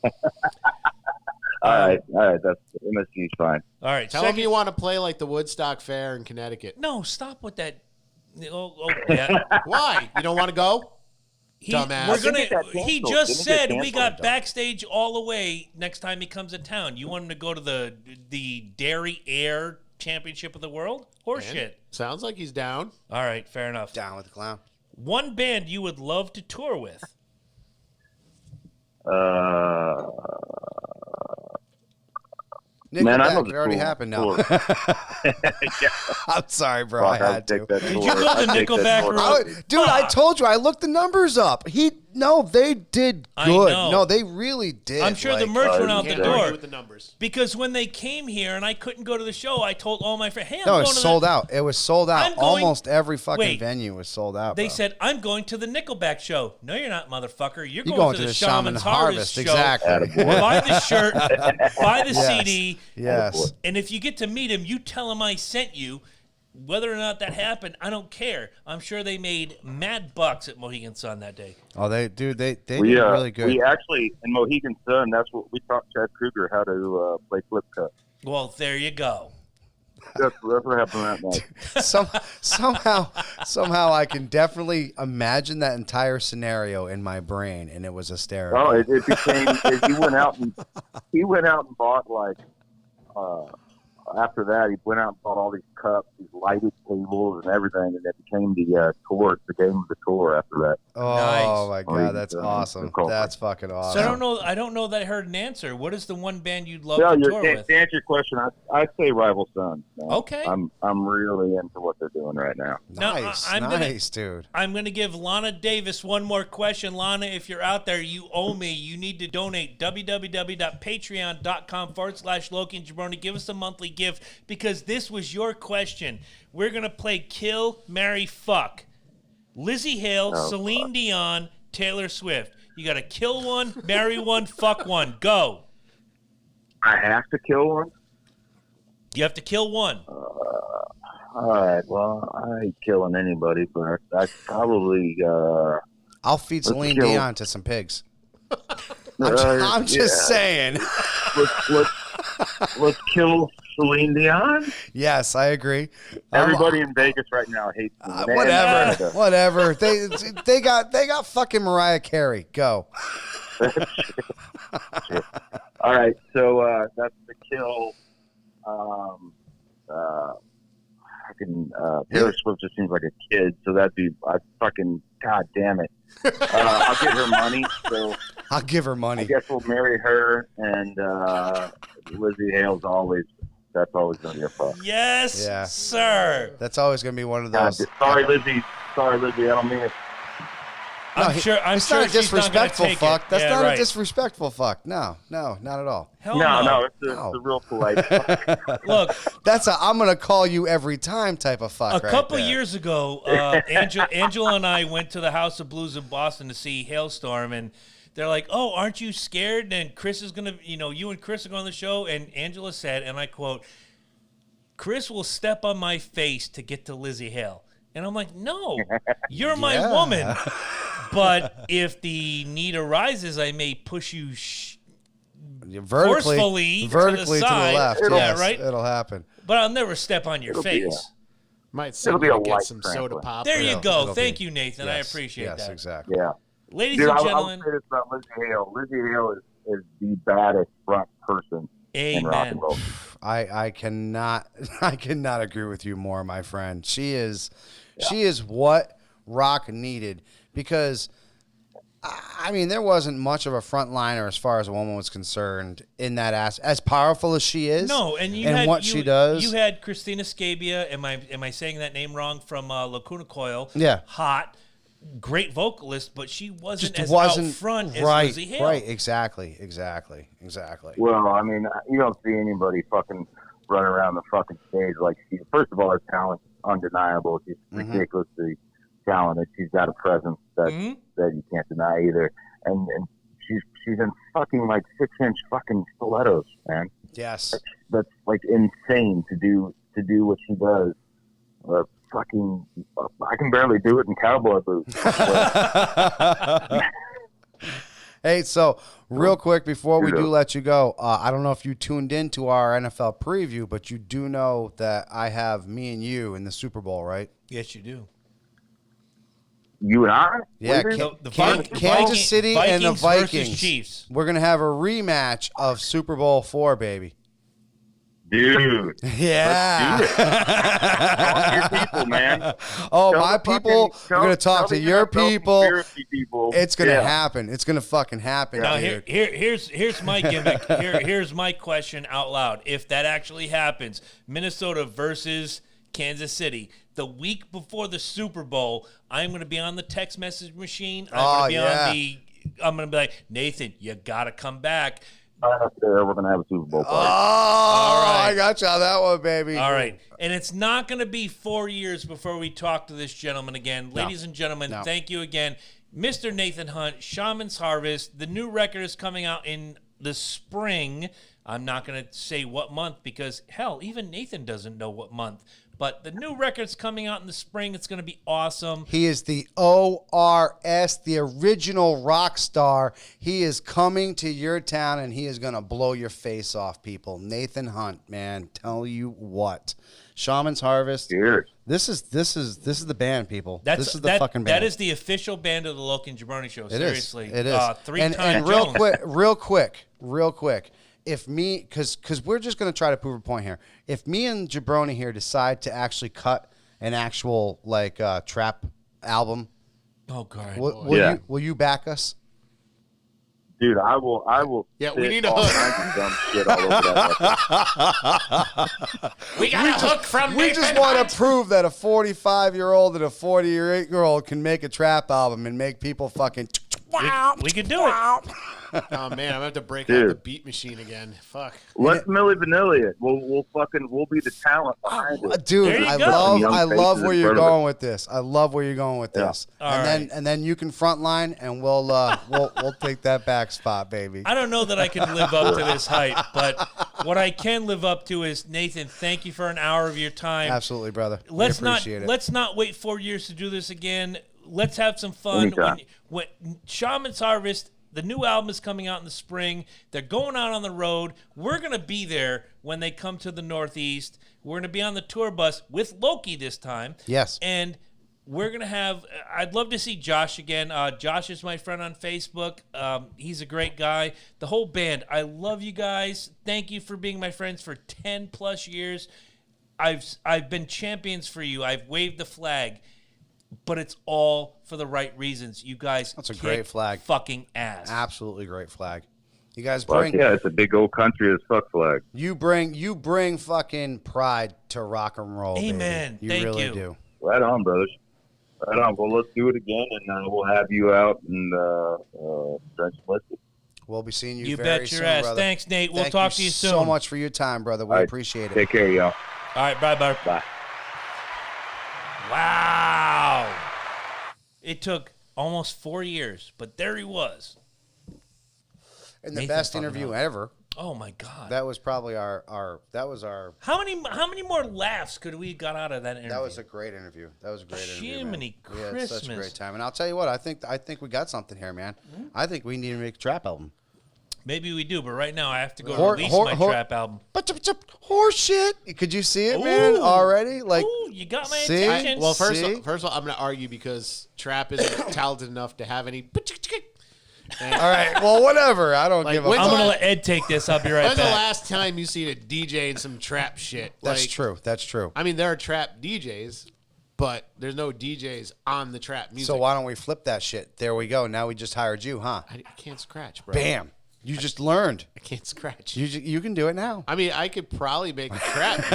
right. That's MSG's fine. All right. Tell them you want to play like the Woodstock Fair in Connecticut. No, stop with that. Yeah. Why? You don't want to go? Dumbass. He just said we got backstage all the way next time he comes to town. You want him to go to the Dairy Air Championship of the World? Horseshit. Sounds like he's down. All right, fair enough. Down with the clown. One band you would love to tour with? Nickelback, it already happened now. I'm sorry, bro. I had to. Did you go the Nickelback route? Dude, I told you. I looked the numbers up. They did good. No, they really did. I'm sure the merch went out the door. With the numbers. Because when they came here and I couldn't go to the show, I told all my friends, hey, it was sold out. It was sold out. Almost every fucking venue was sold out. They said, I'm going to the Nickelback show. No, you're not, motherfucker. You're going to the Shaman's Harvest show. Exactly. Buy the shirt. Buy the CD. Yes. And if you get to meet him, you tell him I sent you. Whether or not that happened, I don't care. I'm sure they made mad bucks at Mohegan Sun that day. Oh, they did really good. We actually, in Mohegan Sun, that's what we taught Chad Kruger how to play flip cup. Well, there you go. That's what happened that night. Somehow I can definitely imagine that entire scenario in my brain, and it was hysterical. Oh, it became. He went out and bought like. After that, he went out and bought all these cups, these lighted tables, and everything, and it became the the game of the tour after that. Oh Nice. my God, that's awesome! That's fucking awesome. So I don't know that I heard an answer. What is the one band you'd love to tour with? To answer your question, I'd say Rival Sons. Man. Okay. I'm really into what they're doing right now. Nice, dude. I'm gonna give Lana Davis one more question. Lana, if you're out there, you owe me. You need to donate. www.patreon.com/Loki and Jabroni. Give us a monthly gift because this was your question. We're gonna play Kill, Marry, Fuck. Lizzie Hale, Celine Dion, Taylor Swift. You got to kill one, marry one, fuck one. Go. I have to kill one? You have to kill one. All right. Well, I ain't killing anybody, but I probably... I'll feed Celine Dion to some pigs. I'm just saying. Let's kill Celine Dion? Yes, I agree. Everybody in Vegas right now hates me. Whatever. They got fucking Mariah Carey. Go. All right, so that's the kill. Taylor Swift just seems like a kid, so that'd be God damn it. I'll give her money. So I'll give her money. I guess we'll marry her, and Lizzie Hale's always. That's always going to be a fuck. Yes, sir. That's always going to be one of those. Sorry, Lizzie. I don't mean it. I'm sure. It's not a disrespectful fuck. That's not right. a disrespectful fuck. No, not at all. Hell no. It's a real polite fuck. Look, that's I'm going to call you every time type of fuck. A couple years ago, Angela and I went to the House of Blues in Boston to see Hailstorm, and they're like, "Oh, aren't you scared?" And Chris is gonna, you and Chris are going on the show. And Angela said, and I quote, "Chris will step on my face to get to Lizzie Hale." And I'm like, "No, you're my woman. But if the need arises, I may push you forcefully to the side. To the left. Right? It'll happen. But I'll never step on your face." Might send you to get some soda pop. There you go. Thank you, Nathan. I appreciate that. Yes, exactly. Yeah. Ladies and gentlemen. I'll say this about Lizzie Hale. Lizzie Hale is the baddest front person in rock and roll. I cannot agree with you more, my friend. She is what rock needed because I mean there wasn't much of a frontliner as far as a woman was concerned in that as powerful as she is. No, and she does. You had Christina Scabia. Am I saying that name wrong? From Lacuna Coil. Yeah, hot. Great vocalist, but she wasn't out front as Lizzie Hale. Right, exactly. Well, I mean, you don't see anybody fucking run around the fucking stage like she. First of all, her talent's undeniable. She's ridiculously talented. She's got a presence that you can't deny either. And she's in fucking like 6-inch fucking stilettos, man. Yes, that's like insane to do what she does. I can barely do it in cowboy boots. Hey, so real quick before we do let you go, I don't know if you tuned into our NFL preview, but you do know that I have me and you in the Super Bowl, right? Yes, you do. You and I? Yeah, Kansas City and the Vikings. Chiefs. We're going to have a rematch of Super Bowl IV, baby. Dude. Yeah. Let's do it. Talk to your people, man. My people. We're going to talk to your people. It's going to happen. It's going to fucking happen. Now, here's my gimmick. Here's my question out loud. If that actually happens, Minnesota versus Kansas City, the week before the Super Bowl, I'm going to be on the text message machine. I'm going to be like, Nathan, you got to come back. We're going to have a Super Bowl party. All right. I got you on that one, baby. All right. And it's not going to be 4 years before we talk to this gentleman again. Ladies and gentlemen, thank you again. Mr. Nathan Hunt, Shaman's Harvest. The new record is coming out in the spring. I'm not going to say what month because, hell, even Nathan doesn't know what month. But the new record's coming out in the spring. It's going to be awesome. He is the ORS, the original rock star. He is coming to your town, and he is going to blow your face off, people. Nathan Hunt, man, tell you what. Shaman's Harvest. Cheers. This is the band, people. This is the that, fucking band. That is the official band of the Loken Jabroni Show. Seriously. It is. Three-time real quick. If me, because we're just going to try to prove a point here. If me and Jabroni here decide to actually cut an actual trap album, oh god, will you back us? Dude, I will. Yeah, we need a all hook. kinds of dumb shit all over that. We got a hook from We Nathan just want Hunt. to prove that a 45-year-old and a 48-year-old can make a trap album and make people fucking. we could do it. Oh man, I'm gonna have to break out the beat machine again. Fuck. Let's Milli Vanilli it. We'll be the talent behind it. Dude, I love where you're in front of going with this. I love where you're going with this. All And then you can frontline, and we'll take that back spot, baby. I don't know that I can live up to this hype, but what I can live up to is Nathan. Thank you for an hour of your time. Absolutely, brother. Let's Let's not wait 4 years to do this again. Let's have some fun. When Shaman's Harvest, the new album is coming out in the spring. They're going out on the road. We're going to be there when they come to the Northeast. We're going to be on the tour bus with Loki this time. Yes. And we're going to have, I'd love to see Josh again. Josh is my friend on Facebook. He's a great guy. The whole band, I love you guys. Thank you for being my friends for 10 plus years. I've been champions for you. I've waved the flag. But it's all for the right reasons. You guys, that's a great flag. Fucking ass. Absolutely great flag. You guys it's a big old country as fuck flag. You bring fucking pride to rock and roll. Amen. Baby. You really do. Right on, brothers. Right on. Well, let's do it again, and we'll have you out and drink some whiskey. We'll be seeing you. You very bet your soon, ass. brother. Thanks, Nate. We'll Thank talk to you soon. So much for your time, brother. We appreciate it. Take care, y'all. All right, bye. Bye. Wow. It took almost 4 years, but there he was. And the best interview ever. Oh my God. That was probably our How many more laughs could we got out of that interview? That was a great interview. Jiminy Christmas. We had such a great time. And I'll tell you what, I think we got something here, man. Mm-hmm. I think we need to make a trap album. Maybe we do, but right now I have to go release my trap album. Horse shit. Could you see it, man, already? Ooh, you got my attention. First of all, I'm going to argue because trap isn't talented enough to have any... All right, well, whatever. I don't give a fuck. I'm going to let Ed take this. I'll be right back. When's the last time you seen a DJ in some trap shit? That's true. That's true. I mean, there are trap DJs, but there's no DJs on the trap music. So why don't we flip that shit? There we go. Now we just hired you, huh? I can't scratch, bro. Bam. You just learned. I can't scratch. You can do it now. I mean, I could probably make a trap beat.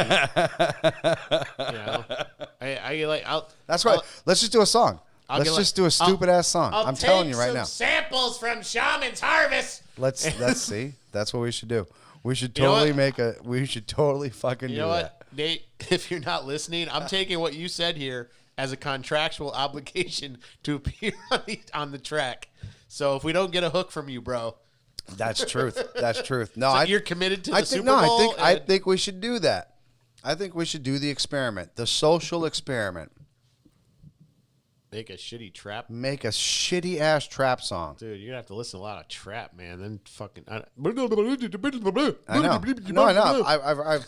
That's right. Let's just do a song. Let's just do a stupid ass song. I'm telling you right now. Samples from Shaman's Harvest. Let's see. That's what we should do. We should totally we should totally fucking do that. You know what, Nate? If you're not listening, I'm taking what you said here as a contractual obligation to appear on the track. So if we don't get a hook from you, bro. That's truth. That's truth. No, so you're committed to the Super Bowl? I think we should do that. I think we should do the experiment, the social experiment. Make a shitty trap. Make a shitty ass trap song, dude. You're gonna have to listen to a lot of trap, man. Then fucking. I know. No, I know.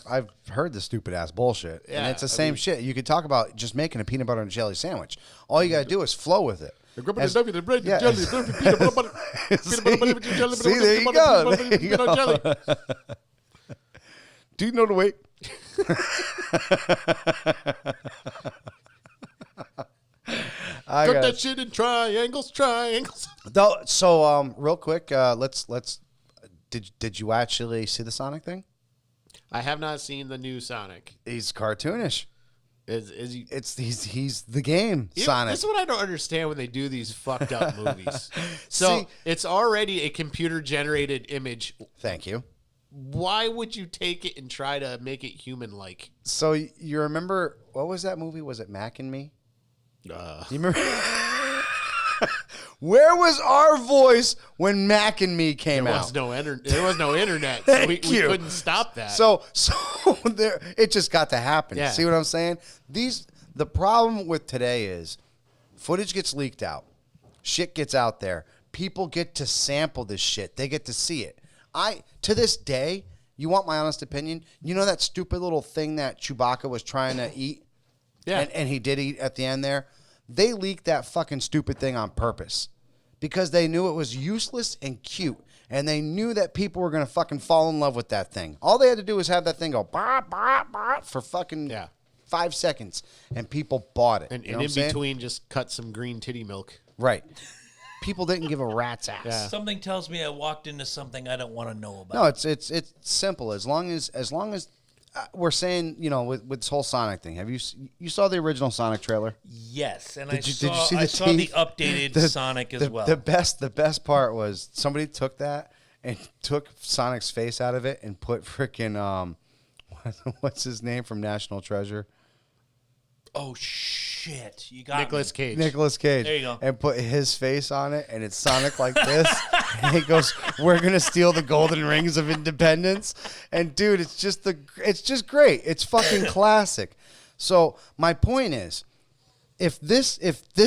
I've heard the stupid ass bullshit, and it's the same shit. You could talk about just making a peanut butter and jelly sandwich. All you gotta do is flow with it. See, there you go. There you go. Do you know the way? Cut that shit in triangles. So, real quick, did you actually see the Sonic thing? I have not seen the new Sonic. He's cartoonish. Is he? He's the game, Sonic. This is what I don't understand when they do these fucked up movies. So it's already a computer generated image. Thank you. Why would you take it and try to make it human like? So you remember what was that movie? Was it Mac and Me? You remember Where was our voice when Mac and Me came There out? was no internet. So we couldn't stop that. So there, it just got to happen. Yeah. See what I'm saying? The problem with today is footage gets leaked out. Shit gets out there. People get to sample this shit. They get to see it. To this day, you want my honest opinion? You know that stupid little thing that Chewbacca was trying to eat? Yeah. And he did eat at the end there? They leaked that fucking stupid thing on purpose because they knew it was useless and cute. And they knew that people were going to fucking fall in love with that thing. All they had to do was have that thing go bah, bah, bah, for fucking 5 seconds. And people bought it. And in between, just cut some green titty milk. Right. People didn't give a rat's ass. Yeah. Something tells me I walked into something I don't want to know about. No, it's simple. As long as we're saying, with this whole Sonic thing. Have you saw the original Sonic trailer? Yes, and Did you see I the saw the teeth? updated Sonic as well. The best part was somebody took that and took Sonic's face out of it and put freaking what's his name from National Treasure? Oh shit! You got Nicolas Cage. Nicolas Cage. There you go. And put his face on it, and it's Sonic like this. And he goes, "We're gonna steal the golden rings of independence." And dude, it's just great. It's fucking classic. So my point is, if this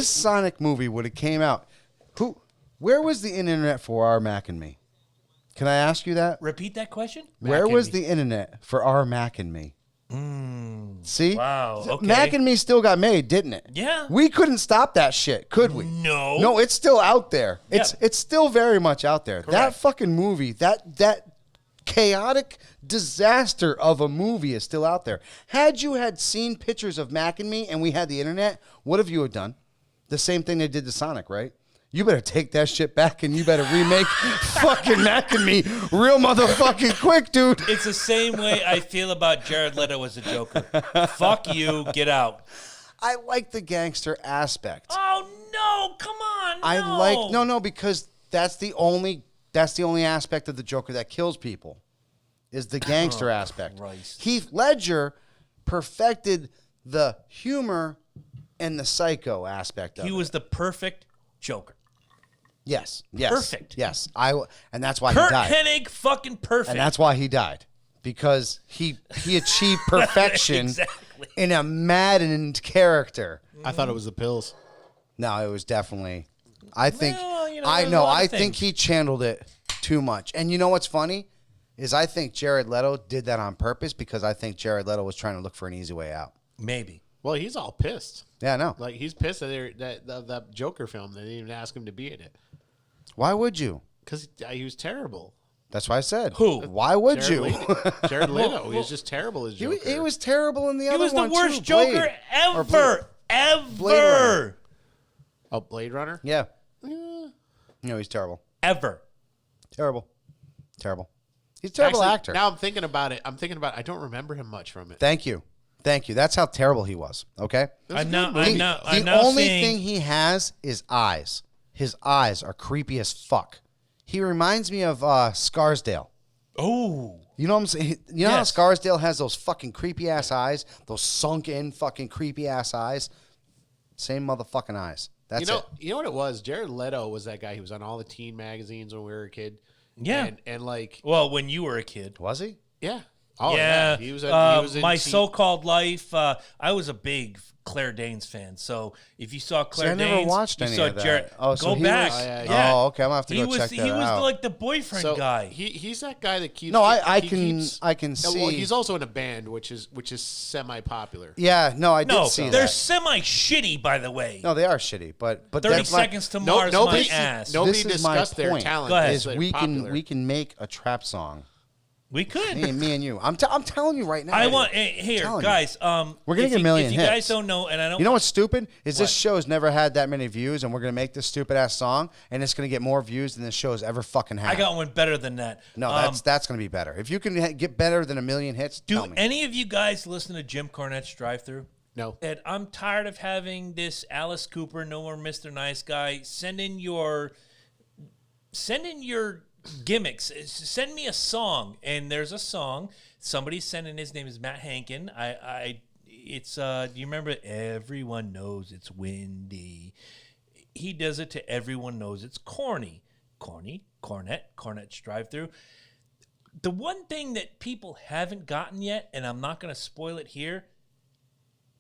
Sonic movie would have came out, where was the internet for our Mac and Me? Can I ask you that? Repeat that question. Where was the internet for our Mac and Me? See? Wow. Okay. Mac and Me still got made, didn't it? Yeah. We couldn't stop that shit, could we? No. No, it's still out there. Yeah. It's still very much out there. That Correct. fucking movie, that chaotic disaster of a movie is still out there. Had you seen pictures of Mac and Me and we had the internet, what have you have done? The same thing they did to Sonic, right? You better take that shit back and you better remake fucking Mac and Me real motherfucking quick, dude. It's the same way I feel about Jared Leto as a Joker. Fuck you, get out. I like the gangster aspect. Oh no, come on. No. Because that's the only aspect of the Joker that kills people is the gangster aspect. Christ. Heath Ledger perfected the humor and the psycho aspect of it. He was the perfect Joker. Yes. Perfect. Yes. And that's why Kurt he died. Hennig, fucking perfect. And that's why he died. Because he achieved perfection Exactly. in a maddened character. I thought it was the pills. No, it was definitely. I think. Well, there's a I lot of think things. he channeled it too much. And you know what's funny is I think Jared Leto did that on purpose because I think Jared Leto was trying to look for an easy way out. Maybe. Well, he's all pissed. Yeah, I know. Like, he's pissed that Joker film. They didn't even ask him to be in it. Why would you? Because he was terrible. That's why I said. Who? Why would Jared you? Leto. Jared Leto. He was just terrible as Joker. He was terrible in the He other was the one, worst too, Blade. Joker Or Blade. Blade Runner. ever. Oh, Blade Runner? Yeah. Yeah. No, he's terrible. Ever. Terrible. He's a terrible Actually, actor. Now I'm thinking about it. I don't remember him much from it. Thank you. That's how terrible he was. Okay. I'm now The only thing he has is eyes. His eyes are creepy as fuck. He reminds me of Scarsdale. Oh. You know what I'm saying? You know how Yes. Scarsdale has those fucking creepy ass eyes? Those sunk in fucking creepy ass eyes? Same motherfucking eyes. That's it. You know what it was? Jared Leto was that guy. He was on all the teen magazines when we were a kid. Yeah. And like, Well, when you were a kid. Was he? yeah. Oh, yeah. He was in My teen- So-Called Life. I was a big Claire Danes fan. So if you saw Claire I never Danes, watched you any saw of that. Jared. Oh, so go he back. was- Yeah. Oh, okay. I'm gonna have to go check that He was out. like the boyfriend So guy. he's that guy that keeps. No, I he can keeps- see. Well, he's also in a band which is semi popular. Yeah, no, I did No, see they're that. semi-shitty, by the way. No, they are shitty, but 30 that's my- Seconds to Mars, my ass. Nobody This is my discussed their point. talent. Go ahead. is They're we popular. can make a trap song. We could. Me and you. I'm telling you right now. I want here, telling you. guys. We're gonna if get a you- million If you hits. guys don't know, and I don't. You know what's stupid? Is What? this show's never had that many views, and we're gonna make this stupid ass song, and it's gonna get more views than this show's ever fucking had. I got one better than that. No, that's gonna be better. If you can get better than a million hits, Do tell me. any of you guys listen to Jim Cornette's Drive-Thru? No. And I'm tired of having this Alice Cooper, no more Mr. Nice Guy. Send in your gimmicks. Send me a song, and there's a song. Somebody sent in. His name is Matt Hankin. It's do you remember? Everyone knows it's windy. he does it to Everyone Knows It's Corny. Corny, Cornette's drive-through. The one thing that people haven't gotten yet, and I'm not going to spoil it here,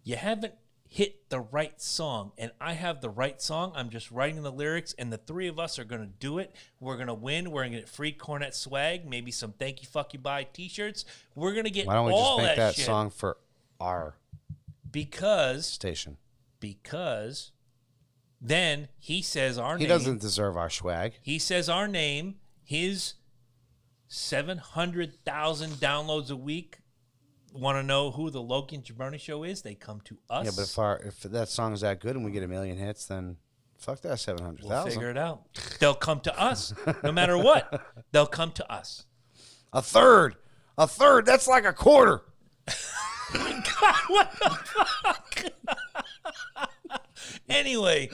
you haven't hit the right song. And I have the right song. I'm just writing the lyrics, and the three of us are going to do it. We're going to win. We're going to get free Cornette swag, maybe some thank you, fuck you, bye t-shirts. We're going to get all that shit. Why don't we just make that song for our station? Because then he says our name. He doesn't deserve our swag. He says our name, his 700,000 downloads a week. Want to know who the Loki and Jabroni show is? They come to us. Yeah, but if that song is that good and we get 1 million hits, then fuck that 700,000. We'll figure it out. They'll come to us. No matter what, they'll come to us. A third. That's like a quarter. God, what the fuck? Anyway,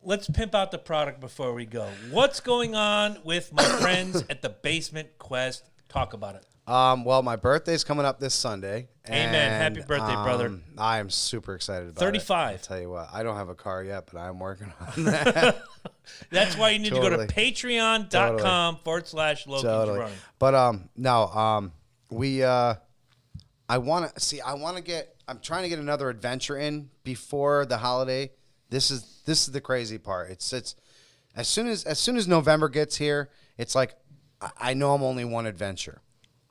let's pimp out the product before we go. What's going on with my friends at the Basement Quest? Talk about it. Well, my birthday's coming up this Sunday. Amen. Happy birthday, brother. I am super excited about 35. it. I'll tell you what, I don't have a car yet, but I'm working on that. That's why you need to go to patreon.com/Loki. But no, I'm trying to get another adventure in before the holiday. This is the crazy part. It's as soon as November gets here, it's like I know I'm only one adventure.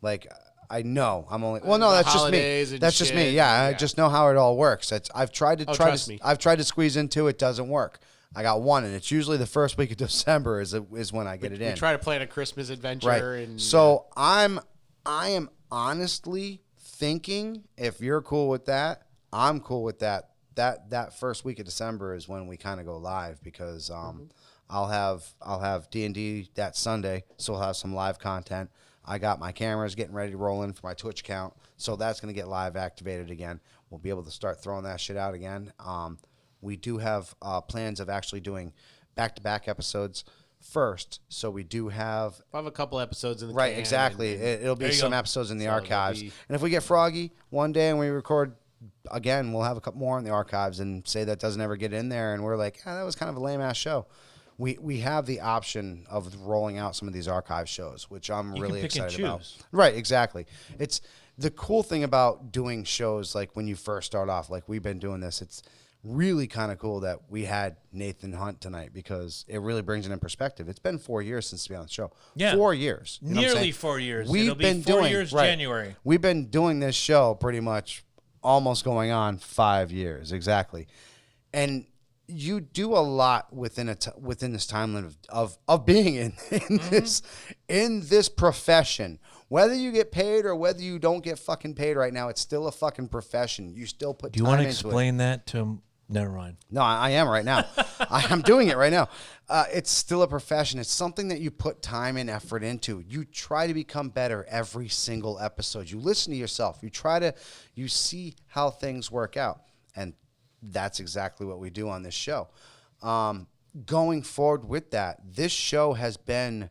Like I know I'm only that's just me. That's just me. Yeah, I just know how it all works. I've tried to squeeze into it. Doesn't work. I got one, and it's usually the first week of December is when I get it in. We try to plan a Christmas adventure, right? And so I am honestly thinking, if you're cool with that, I'm cool with that. That first week of December is when we kind of go live because I'll have D&D that Sunday, so we'll have some live content. I got my cameras getting ready to roll in for my Twitch account, so that's going to get live activated again. We'll be able to start throwing that shit out again. We do have plans of actually doing back-to-back episodes first, so we do have... We'll have a couple episodes in the right, exactly. It'll be some episodes in the archives. And if we get froggy one day and we record again, we'll have a couple more in the archives and say that doesn't ever get in there, and we're like, that was kind of a lame-ass show. We have the option of rolling out some of these archive shows, which I'm really excited about. Right, exactly. It's the cool thing about doing shows like when you first start off, like we've been doing this, it's really kind of cool that we had Nathan Hunt tonight because it really brings it in perspective. It's been 4 years since we've been on the show. Yeah. 4 years. You know nearly 4 years. It'll be 4 years January. We've been doing this show pretty much almost going on 5 years. Exactly. And you do a lot within this time limit of being in this profession. Whether you get paid or whether you don't get fucking paid right now, it's still a fucking profession. You still put time into it. Do you want to explain that to... Never mind. No, I am right now. I am doing it right now. It's still a profession. It's something that you put time and effort into. You try to become better every single episode. You listen to yourself. You see how things work out. And that's exactly what we do on this show. Going forward with that, this show has been